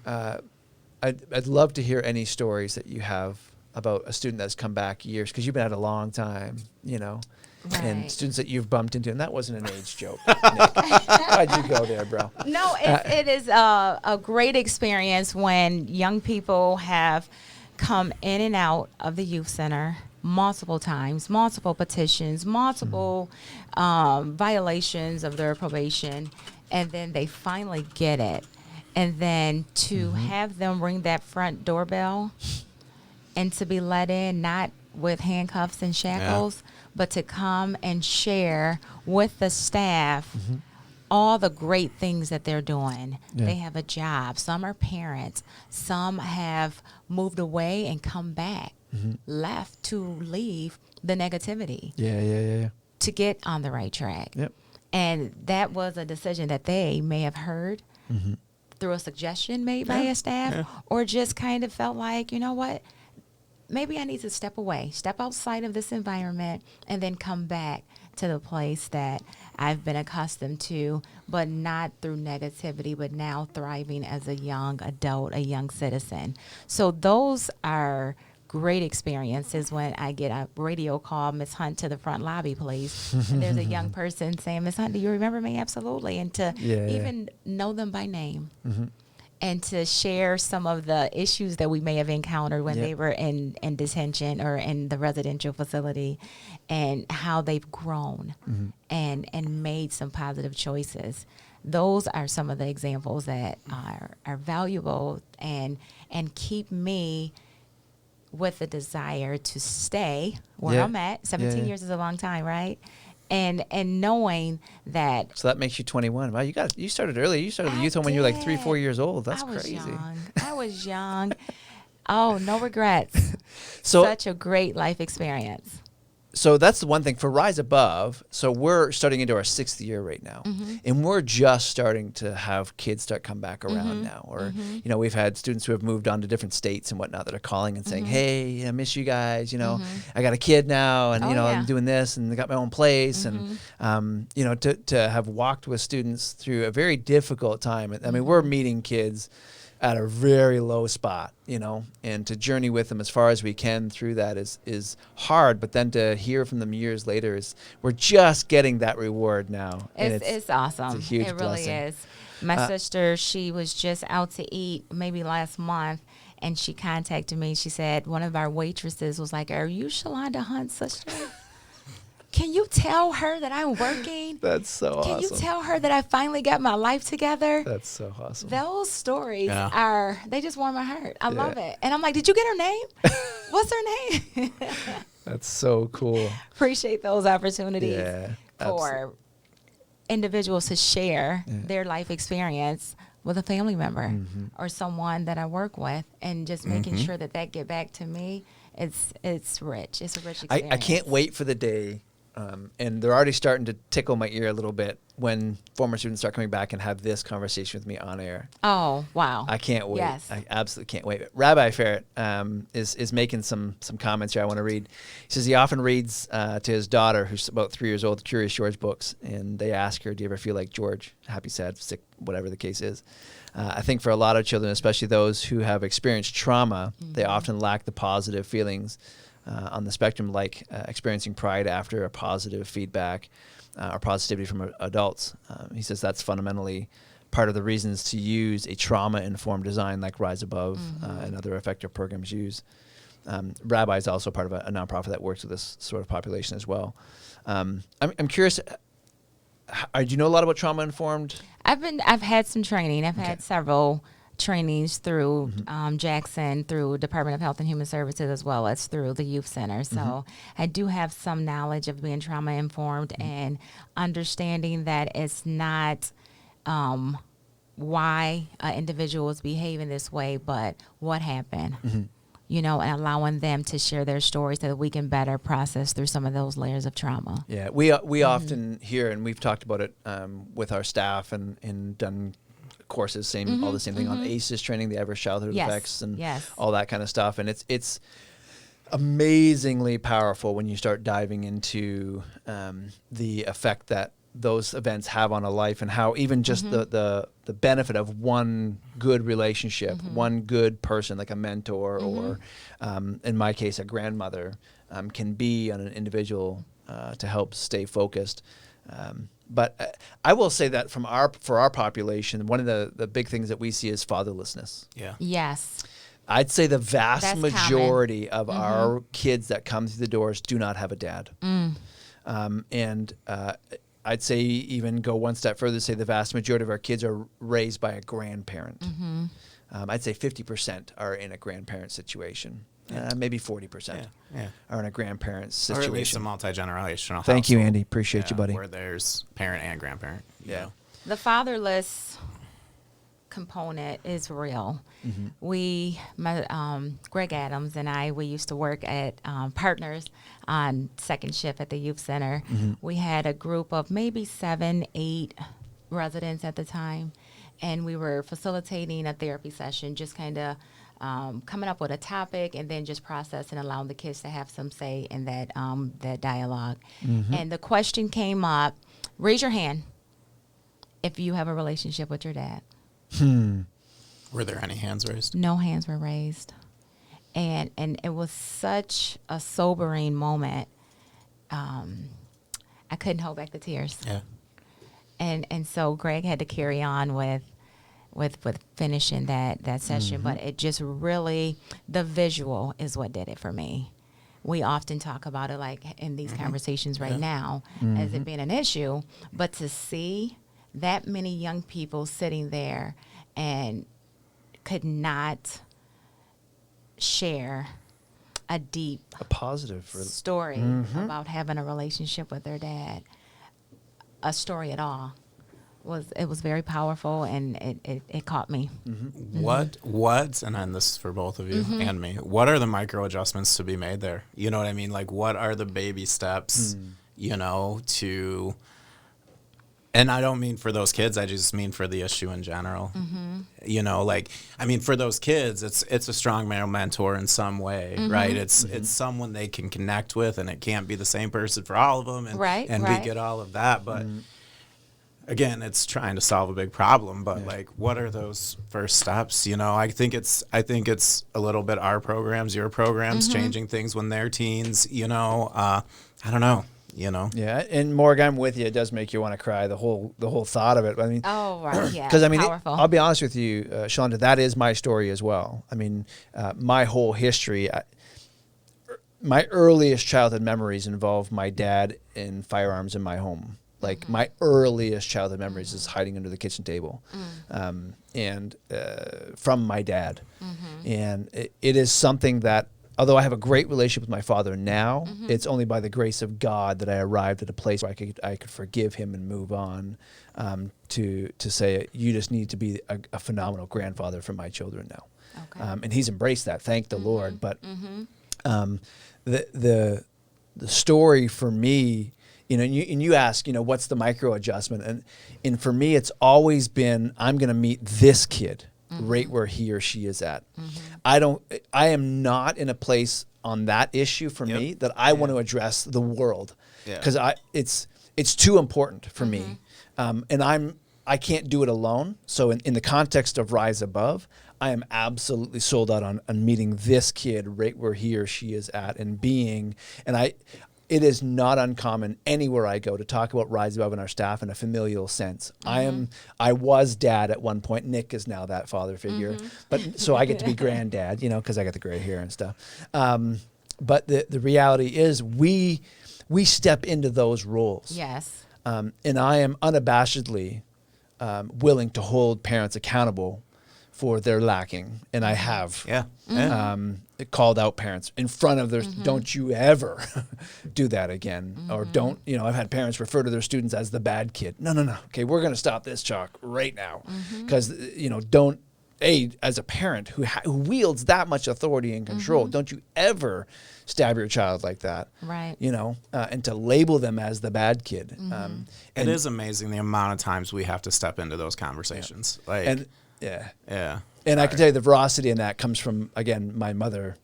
I'd love to hear any stories that you have about a student that's come back years, because you've been at a long time, Right. and students that you've bumped into, and that wasn't an age joke. Nick. Why'd you go there, bro? No, it is a great experience when young people have come in and out of the youth center multiple times, multiple petitions, multiple violations of their probation, and then they finally get it. And then to have them ring that front doorbell and to be let in, not with handcuffs and shackles, but to come and share with the staff all the great things that they're doing. Yeah. They have a job. Some are parents. Some have moved away and come back, left to leave the negativity to get on the right track. Yep. And that was a decision that they may have heard through a suggestion made by a staff, or just kind of felt like, you know what, maybe I need to step away, step outside of this environment, and then come back to the place that I've been accustomed to, but not through negativity, but now thriving as a young adult, a young citizen. So those are great experiences when I get a radio call, Miss Hunt, to the front lobby, please. And there's a young person saying, Miss Hunt, do you remember me? Absolutely. And to even know them by name. And to share some of the issues that we may have encountered when they were in detention or in the residential facility, and how they've grown and made some positive choices. Those are some of the examples that are valuable and keep me with a desire to stay where I'm at. 17 years is a long time, right? And knowing that. So that makes you 21. Wow, you started early. You started the youth home when you were like 3-4 years old. That's crazy. I was young. Oh, no regrets. So such a great life experience. so that's the one thing for Rise Above. So we're starting into our 6th year right now, and we're just starting to have kids start come back around now. Or we've had students who have moved on to different states and whatnot that are calling and saying, "Hey, I miss you guys. I got a kid now, and I'm doing this, and I got my own place." And to have walked with students through a very difficult time. I mean, we're meeting kids at a very low spot, and to journey with them as far as we can through that is hard. But then to hear from them years later we're just getting that reward now. It's awesome. It's a huge it blessing. Really is. My sister, she was just out to eat maybe last month, and she contacted me. She said one of our waitresses was like, "Are you Shalanda Hunt's sister? Can you tell her that I'm working? That's so awesome. Can you tell her that I finally got my life together?" That's so awesome. Those stories they just warm my heart. I love it. And I'm like, "Did you get her name? What's her name?" That's so cool. Appreciate those opportunities absolutely. for individuals to share their life experience with a family member or someone that I work with, and just making sure that get back to me. It's rich. It's a rich experience. I can't wait for the day. And they're already starting to tickle my ear a little bit when former students start coming back and have this conversation with me on air. Oh, wow. I can't wait. Yes. I absolutely can't wait. Rabbi Ferret is making some comments here I want to read. He says he often reads to his daughter, who's about 3 years old, Curious George books, and they ask her, "Do you ever feel like George? Happy, sad, sick, whatever the case is." I think for a lot of children, especially those who have experienced trauma, they often lack the positive feelings on the spectrum, like experiencing pride after a positive feedback or positivity from adults. He says that's fundamentally part of the reasons to use a trauma-informed design like Rise Above and other effective programs use. Rabbi is also part of a nonprofit that works with this sort of population as well. I'm curious, do you know a lot about trauma-informed? I've had some training. I've had several trainings through Jackson, through Department of Health and Human Services, as well as through the Youth Center. So I do have some knowledge of being trauma informed and understanding that it's not why an individual is behaving this way, but what happened. And allowing them to share their stories so that we can better process through some of those layers of trauma. Yeah, we often hear, and we've talked about it with our staff and done courses, all the same thing on ACEs training, the adverse childhood effects, and all that kind of stuff. And it's amazingly powerful when you start diving into the effect that those events have on a life, and how even just the benefit of one good relationship, one good person like a mentor or in my case a grandmother can be on an individual to help stay focused. But I will say that for our population, one of the big things that we see is fatherlessness. Yeah. Yes. I'd say the vast majority common. of our kids that come through the doors do not have a dad. And I'd say even go one step further, say the vast majority of our kids are raised by a grandparent. I'd say 50% are in a grandparent situation. Maybe 40% are in a grandparent situation. Or at least a multi-generational Thank household. you, Andy. Appreciate you, buddy. Where there's parent and grandparent. Yeah. The fatherless component is real. Greg Adams and we used to work at Partners on second shift at the Youth Center. We had a group of maybe 7, 8 residents at the time, and we were facilitating a therapy session, just kind of coming up with a topic and then just processing, allowing the kids to have some say in that dialogue. And the question came up, raise your hand if you have a relationship with your dad. Were there any hands raised? No hands were raised. And it was such a sobering moment. I couldn't hold back the tears. Yeah. And so Greg had to carry on with finishing that session, but it just really, the visual is what did it for me. We often talk about it like in these conversations right now as it being an issue, but to see that many young people sitting there and could not share a positive story about having a relationship with their dad, a story at all, was very powerful, and it caught me. Mm-hmm. What, and then this is for both of you and me, what are the micro adjustments to be made there? You know what I mean? Like, what are the baby steps, to, and I don't mean for those kids, I just mean for the issue in general. For those kids, it's a strong male mentor in some way, right? It's someone they can connect with, and it can't be the same person for all of them, and we get all of that, but again, it's trying to solve a big problem, but like, what are those first steps? I think it's a little bit our programs, your programs, changing things when they're teens. I don't know. Yeah, and Morgan, I'm with you. It does make you want to cry. The whole thought of it. I mean, oh right, yeah, because powerful. I'll be honest with you, Shalanda, that is my story as well. I mean, my whole history. My earliest childhood memories involve my dad and firearms in my home. Like my earliest childhood memories is hiding under the kitchen table, and from my dad. And it is something that, although I have a great relationship with my father now, it's only by the grace of God that I arrived at a place where I could forgive him and move on, to say, you just need to be a phenomenal grandfather for my children now. Okay. And he's embraced that, thank the Lord. But the story for me, and you ask, what's the micro adjustment? And for me, it's always been, I'm going to meet this kid right where he or she is at. I am not in a place on that issue for me that I want to address the world, because it's too important for me. And I can't do it alone. So in the context of Rise Above, I am absolutely sold out on meeting this kid right where he or she is at and being, it is not uncommon anywhere I go to talk about Rise Above and our staff in a familial sense. I was dad at one point. Nick is now that father figure, but so I get to be granddad, because I got the gray hair and stuff. But the reality is we step into those roles. Yes. And I am unabashedly willing to hold parents accountable for their lacking, and I have. Called out parents in front of their, don't you ever do that again. Or don't, I've had parents refer to their students as the bad kid. No. Okay, we're going to stop this, Chuck, right now. Because, don't, as a parent who wields that much authority and control, don't you ever stab your child like that. Right. And to label them as the bad kid. It is amazing the amount of times we have to step into those conversations. And I can tell you the veracity in that comes from, again, my mother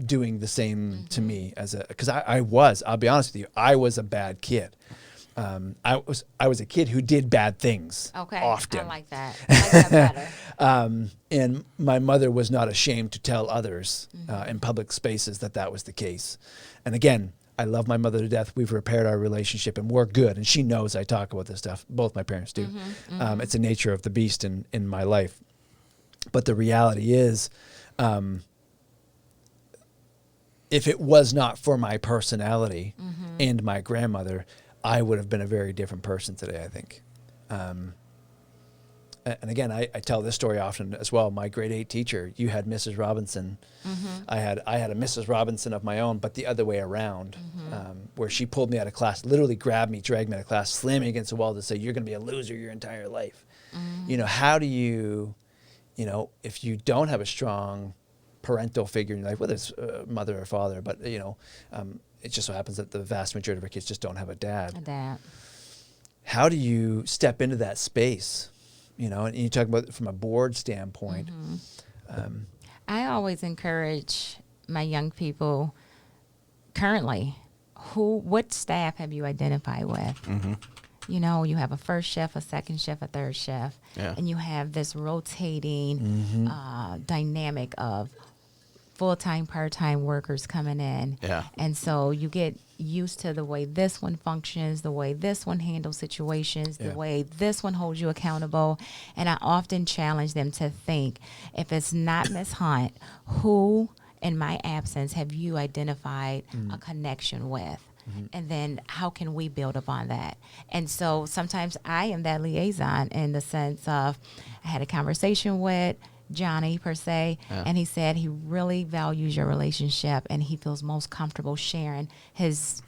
doing the same to me because I'll be honest with you, I was a bad kid. I was a kid who did bad things often. I like that. I like that better. And my mother was not ashamed to tell others in public spaces that was the case. And again, I love my mother to death. We've repaired our relationship, and we're good. And she knows I talk about this stuff. Both my parents do. It's the nature of the beast in my life. But the reality is, if it was not for my personality and my grandmother, I would have been a very different person today, I think. And again, I tell this story often as well. My grade 8 teacher, you had Mrs. Robinson. I had a Mrs. Robinson of my own, but the other way around, where she pulled me out of class, literally grabbed me, dragged me out of class, slammed me against the wall to say, you're going to be a loser your entire life. How do you, if you don't have a strong parental figure in your life, whether it's mother or father, but, it just so happens that the vast majority of our kids just don't have a dad. How do you step into that space? And you talk about it from a board standpoint. I always encourage my young people currently, what staff have you identified with? You have a first chef, a second chef, a third chef, and you have this rotating dynamic of full-time, part-time workers coming in. And so you get used to the way this one functions, the way this one handles situations, the way this one holds you accountable. And I often challenge them to think, if it's not Ms. Hunt, who in my absence have you identified a connection with? And then how can we build upon that? And so sometimes I am that liaison in the sense of, I had a conversation with Johnny per se, and he said he really values your relationship and he feels most comfortable sharing his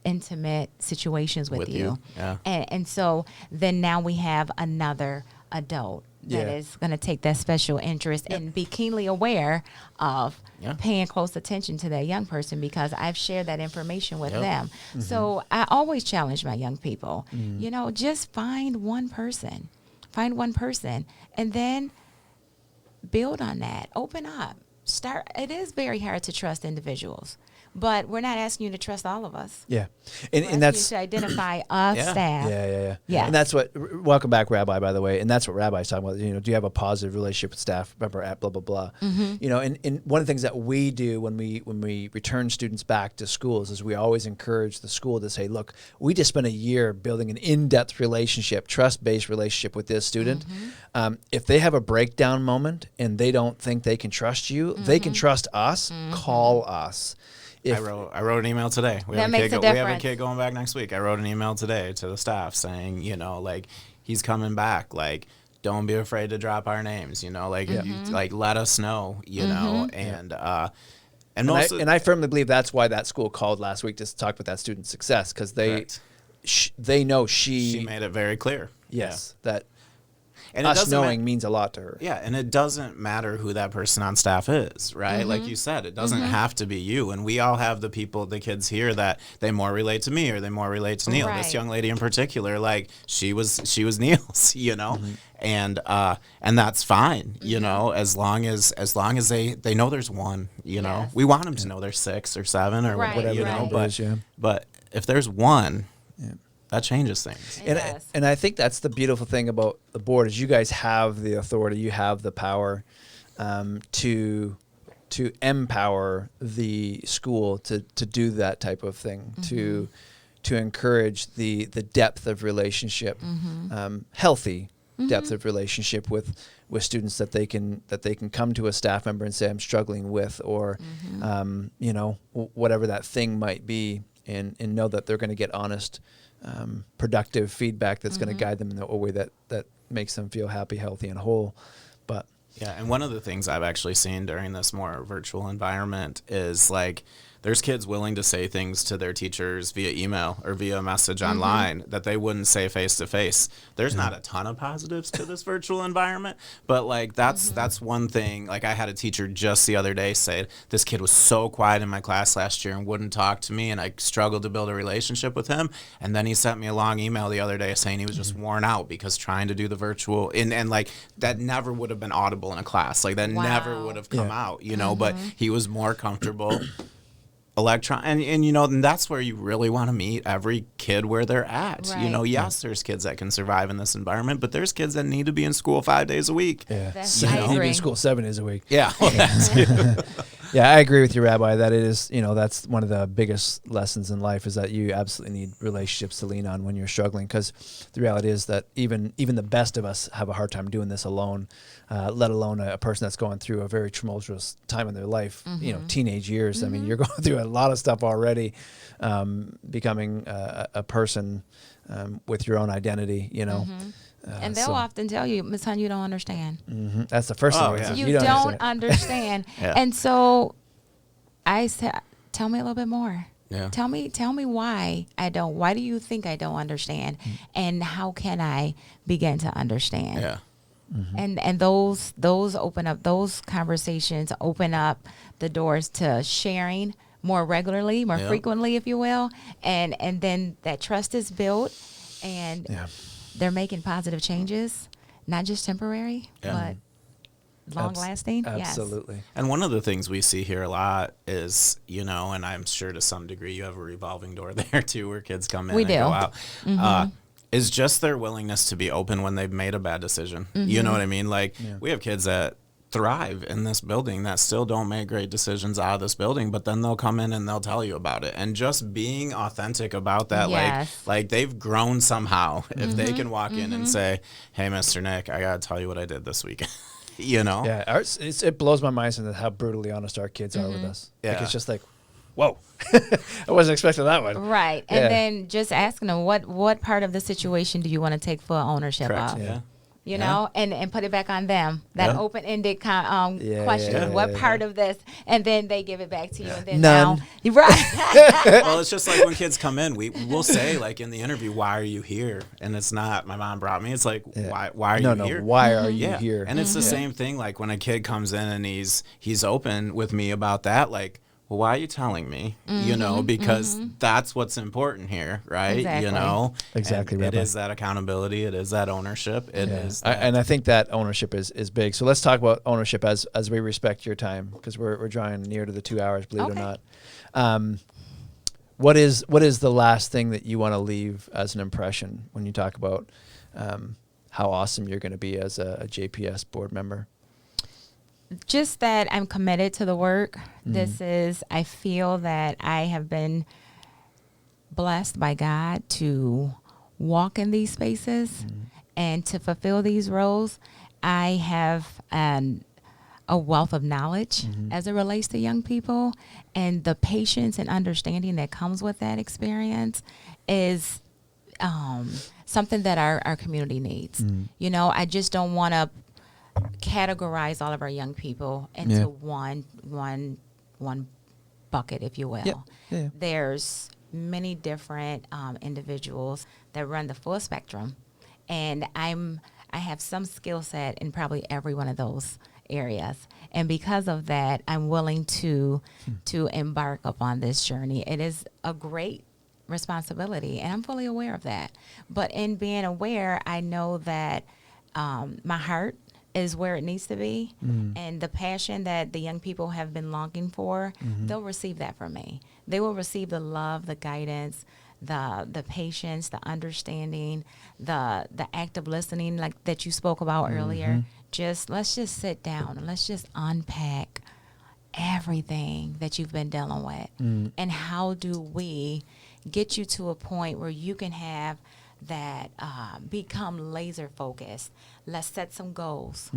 intimate situations with you. Yeah. And so then now we have another adult that is going to take that special interest and be keenly aware of paying close attention to that young person, because I've shared that information with them. So I always challenge my young people, just find one person, and then build on that, open up, start. It is very hard to trust individuals, but we're not asking you to trust all of us. Yeah. And that's to identify a staff. Yeah. And that's what, welcome back, Rabbi, by the way. And that's what Rabbi's talking about. Do you have a positive relationship with staff member at blah, blah, blah. And one of the things that we do when we return students back to schools is we always encourage the school to say, look, we just spent a year building an in-depth relationship, trust-based relationship with this student. If they have a breakdown moment and they don't think they can trust you, they can trust us, call us. I wrote an email today. We have a kid going back next week. I wrote an email today to the staff saying, he's coming back. Like, don't be afraid to drop our names. Let us know. And I firmly believe that's why that school called last week to talk with that student's success, because they know she made it very clear. Yes, that. And us knowing means a lot to her. Yeah, and it doesn't matter who that person on staff is, right? Like you said, it doesn't have to be you. And we all have the kids here that they more relate to me or they more relate to Neil. Right. This young lady in particular, like she was Neil's, and that's fine, as long as they know there's one, we want them to know there's 6 or 7 or whatever, but if there's one. Yeah. That changes things. And I think that's the beautiful thing about the board is you guys have the authority, you have the power to empower the school to do that type of thing, to encourage the depth of relationship, healthy depth of relationship with students that they can come to a staff member and say, I'm struggling with, or whatever that thing might be, and know that they're going to get honest, productive feedback that's going to guide them in a way that makes them feel happy, healthy, and whole. But and one of the things I've actually seen during this more virtual environment is like there's kids willing to say things to their teachers via email or via message online that they wouldn't say face to face. There's not a ton of positives to this virtual environment, but like that's one thing. Like I had a teacher just the other day say, this kid was so quiet in my class last year and wouldn't talk to me, and I struggled to build a relationship with him. And then he sent me a long email the other day saying he was just worn out because trying to do the virtual and like that never would have been audible in a class. Like that never would have come out, but he was more comfortable and that's where you really want to meet every kid where they're at. Right. Yes, there's kids that can survive in this environment, but there's kids that need to be in school 5 days a week. Yeah, need to be in school 7 days a week. Yeah, yeah, I agree with you, Rabbi. That it is, that's one of the biggest lessons in life is that you absolutely need relationships to lean on when you're struggling. Because the reality is that even the best of us have a hard time doing this alone. Let alone a person that's going through a very tumultuous time in their life, teenage years. I mean, you're going through a lot of stuff already, becoming a person with your own identity, and they'll often tell you, Miss Hunt, you don't understand. That's the first thing. Yeah. You don't understand. And so I said, tell me a little bit more. Yeah. Tell me why why do you think I don't understand? And how can I begin to understand? Yeah. And those open up, those conversations open up the doors to sharing more regularly, more frequently, if you will. And then that trust is built, and they're making positive changes, not just temporary, but long lasting. Absolutely. Yes. And one of the things we see here a lot is, and I'm sure to some degree you have a revolving door there too, where kids come in go out. Is just their willingness to be open when they've made a bad decision. You know what I mean? Like we have kids that thrive in this building that still don't make great decisions out of this building, but then they'll come in and they'll tell you about it. And just being authentic about that, like they've grown somehow. If they can walk in and say, hey, Mr. Nick, I got to tell you what I did this weekend. Yeah, it blows my mind how brutally honest our kids are with us. Yeah. Like, it's just like, whoa, I wasn't expecting that one. Right. And then just asking them, what part of the situation do you want to take full ownership of? Yeah. you know, and put it back on them. That open-ended question, what part of this? And then they give it back to you. And then None. Now, right. Well, it's just like when kids come in, we'll say, like, in the interview, why are you here? And it's not, my mom brought me. It's like, why are you here? Why are you here? And it's the same thing, like, when a kid comes in and he's open with me about that, like, well, why are you telling me? You know, because that's what's important here, right? Exactly. You know? Exactly, and Rabbi. it is that accountability. It is that ownership. It is. And I think that ownership is big. So let's talk about ownership as we respect your time, because we're drawing near to the 2 hours, believe it or not. What is the last thing that you want to leave as an impression when you talk about how awesome you're going to be as a JPS board member? Just that I'm committed to the work. I feel that I have been blessed by God to walk in these spaces and to fulfill these roles. I have a wealth of knowledge as it relates to young people, and the patience and understanding that comes with that experience is something that our community needs. You know, I just don't want to categorize all of our young people into one bucket, if you will. There's many different individuals that run the full spectrum, and I have some skill set in probably every one of those areas, and because of that, I'm willing to embark upon this journey. It is a great responsibility, and I'm fully aware of that. But in being aware, I know that my heart is where it needs to be, and the passion that the young people have been longing for, they'll receive that from me. They will receive the love, the guidance, the patience, the understanding, the active listening, like that you spoke about earlier. Let's just sit down and let's just unpack everything that you've been dealing with, and how do we get you to a point where you can have that become laser focused. Let's set some goals,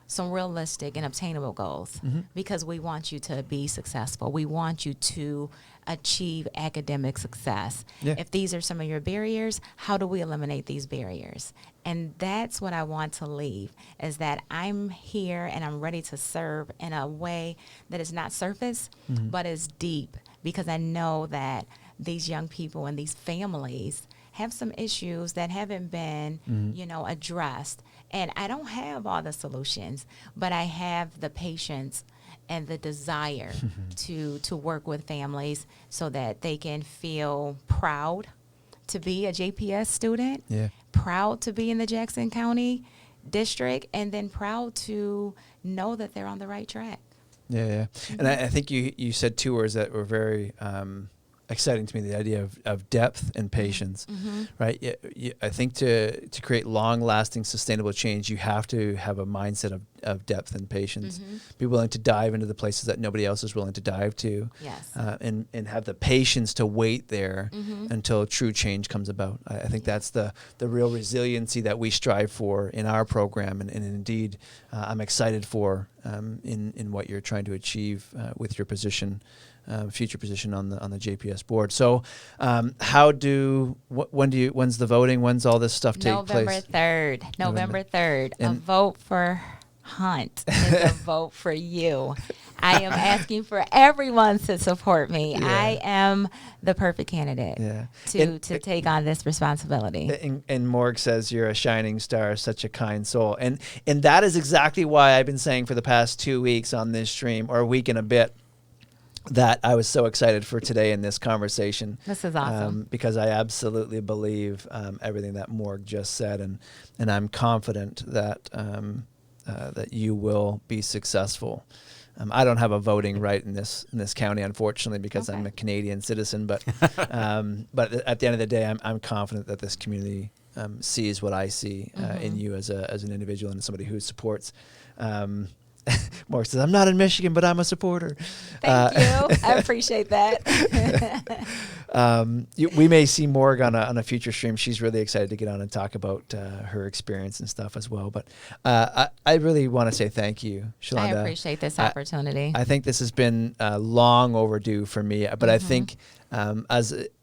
some realistic and obtainable goals, because we want you to be successful. We want you to achieve academic success. If these are some of your barriers, how do we eliminate these barriers? And that's what I want to leave, is that I'm here and I'm ready to serve in a way that is not surface, but is deep, because I know that these young people and these families have some issues that haven't been, addressed. And I don't have all the solutions, but I have the patience and the desire to work with families so that they can feel proud to be a JPS student, proud to be in the Jackson County district, and then proud to know that they're on the right track. And I think you said two words that were very exciting to me, the idea of depth and patience, right? I think to create long-lasting, sustainable change, you have to have a mindset of depth and patience. Be willing to dive into the places that nobody else is willing to dive to, and have the patience to wait there until true change comes about. I think that's the real resiliency that we strive for in our program, and indeed, I'm excited for in what you're trying to achieve with your position. Future position on the JPS board. So, when's the voting? When's all this stuff take place? November 3rd. A vote for Hunt is a vote for you. I am asking for everyone to support me. I am the perfect candidate to take on this responsibility. And Morg says you're a shining star, such a kind soul. And that is exactly why I've been saying for the past 2 weeks on this stream, or a week and a bit, that I was so excited for today in this conversation. This is awesome. Because I absolutely believe everything that Morg just said, and I'm confident that that you will be successful. I don't have a voting right in this county, unfortunately, because I'm a Canadian citizen. But at the end of the day, I'm confident that this community sees what I see in you as an individual and somebody who supports. Morg says, I'm not in Michigan, but I'm a supporter. Thank you. I appreciate that. We may see Morg on a future stream. She's really excited to get on and talk about her experience and stuff as well. But I really want to say thank you, Shalanda. I appreciate this opportunity. I think this has been long overdue for me, but I think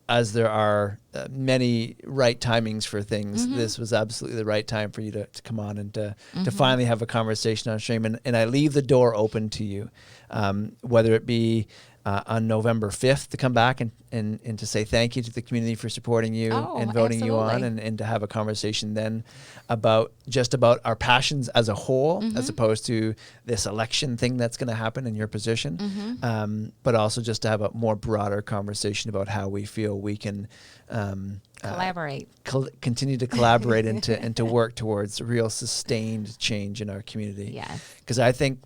as there are many right timings for things, this was absolutely the right time for you to come on and to finally have a conversation on shame. And I leave the door open to you, whether it be on November 5th to come back and to say thank you to the community for supporting you and voting you on, and to have a conversation then about our passions as a whole, as opposed to this election thing that's going to happen in your position, but also just to have a more broader conversation about how we feel we can collaborate, continue to collaborate and to work towards real sustained change in our community. Yes. Because I think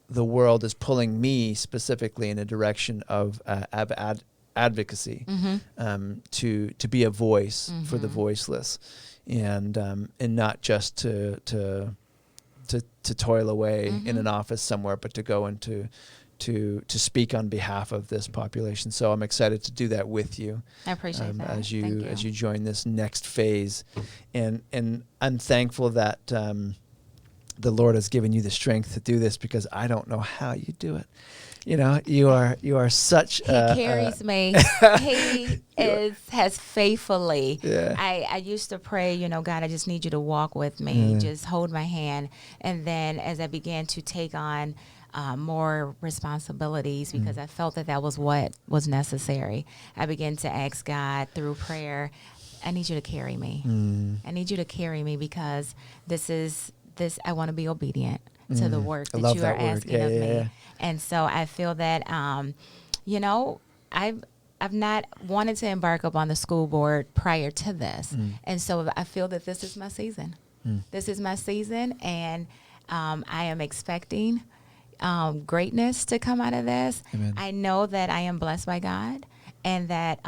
the world is pulling me specifically in a direction of advocacy, to be a voice for the voiceless, and not just to toil away in an office somewhere, but to go and to speak on behalf of this population. So I'm excited to do that with you. I appreciate that. As you join this next phase, and I'm thankful that the Lord has given you the strength to do this, because I don't know how you do it. You know, you are such. He carries me. He has faithfully. Yeah. I used to pray, you know, God, I just need you to walk with me, just hold my hand. And then as I began to take on more responsibilities, because I felt that was what was necessary, I began to ask God through prayer, I need you to carry me. I need you to carry me, because I want to be obedient to the work that you are asking of me. Yeah. And so I feel that, you know, I've not wanted to embark upon the school board prior to this. And so I feel that this is my season. This is my season, and I am expecting greatness to come out of this. Amen. I know that I am blessed by God, and that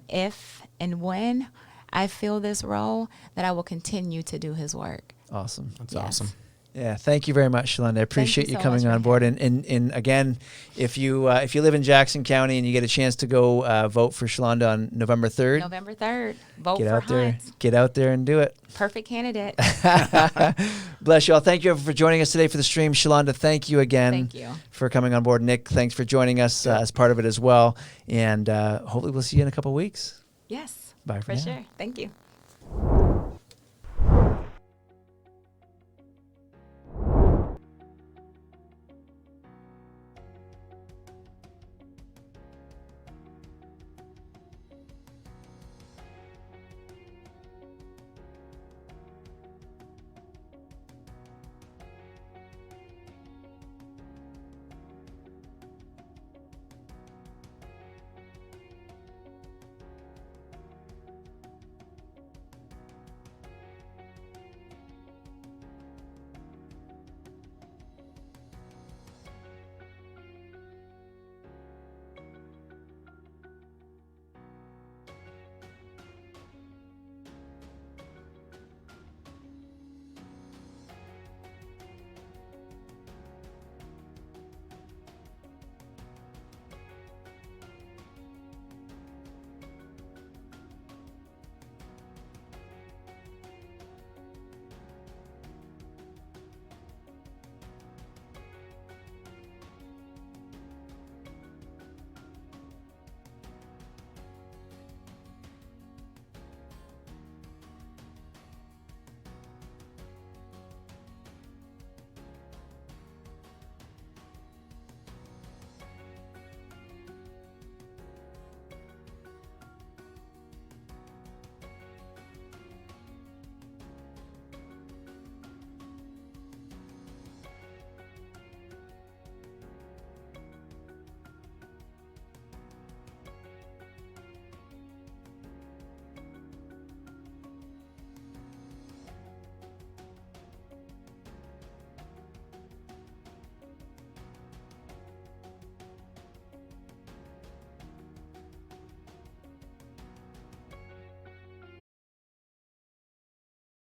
if and when I fill this role, that I will continue to do his work. Awesome. That's Yes. awesome. Yeah, thank you very much, Shalanda. I appreciate you so coming much on board. And again, if you live in Jackson County and you get a chance to go vote for Shalanda on November 3rd, November 3rd, vote get for out there, Hunt. get out there and do it. Perfect candidate. Bless you all. Thank you for joining us today for the stream. Shalanda, thank you again. Thank you For coming on board. Nick, thanks for joining us as part of it as well. And hopefully we'll see you in a couple of weeks. Yes. Bye for now. sure. Thank you.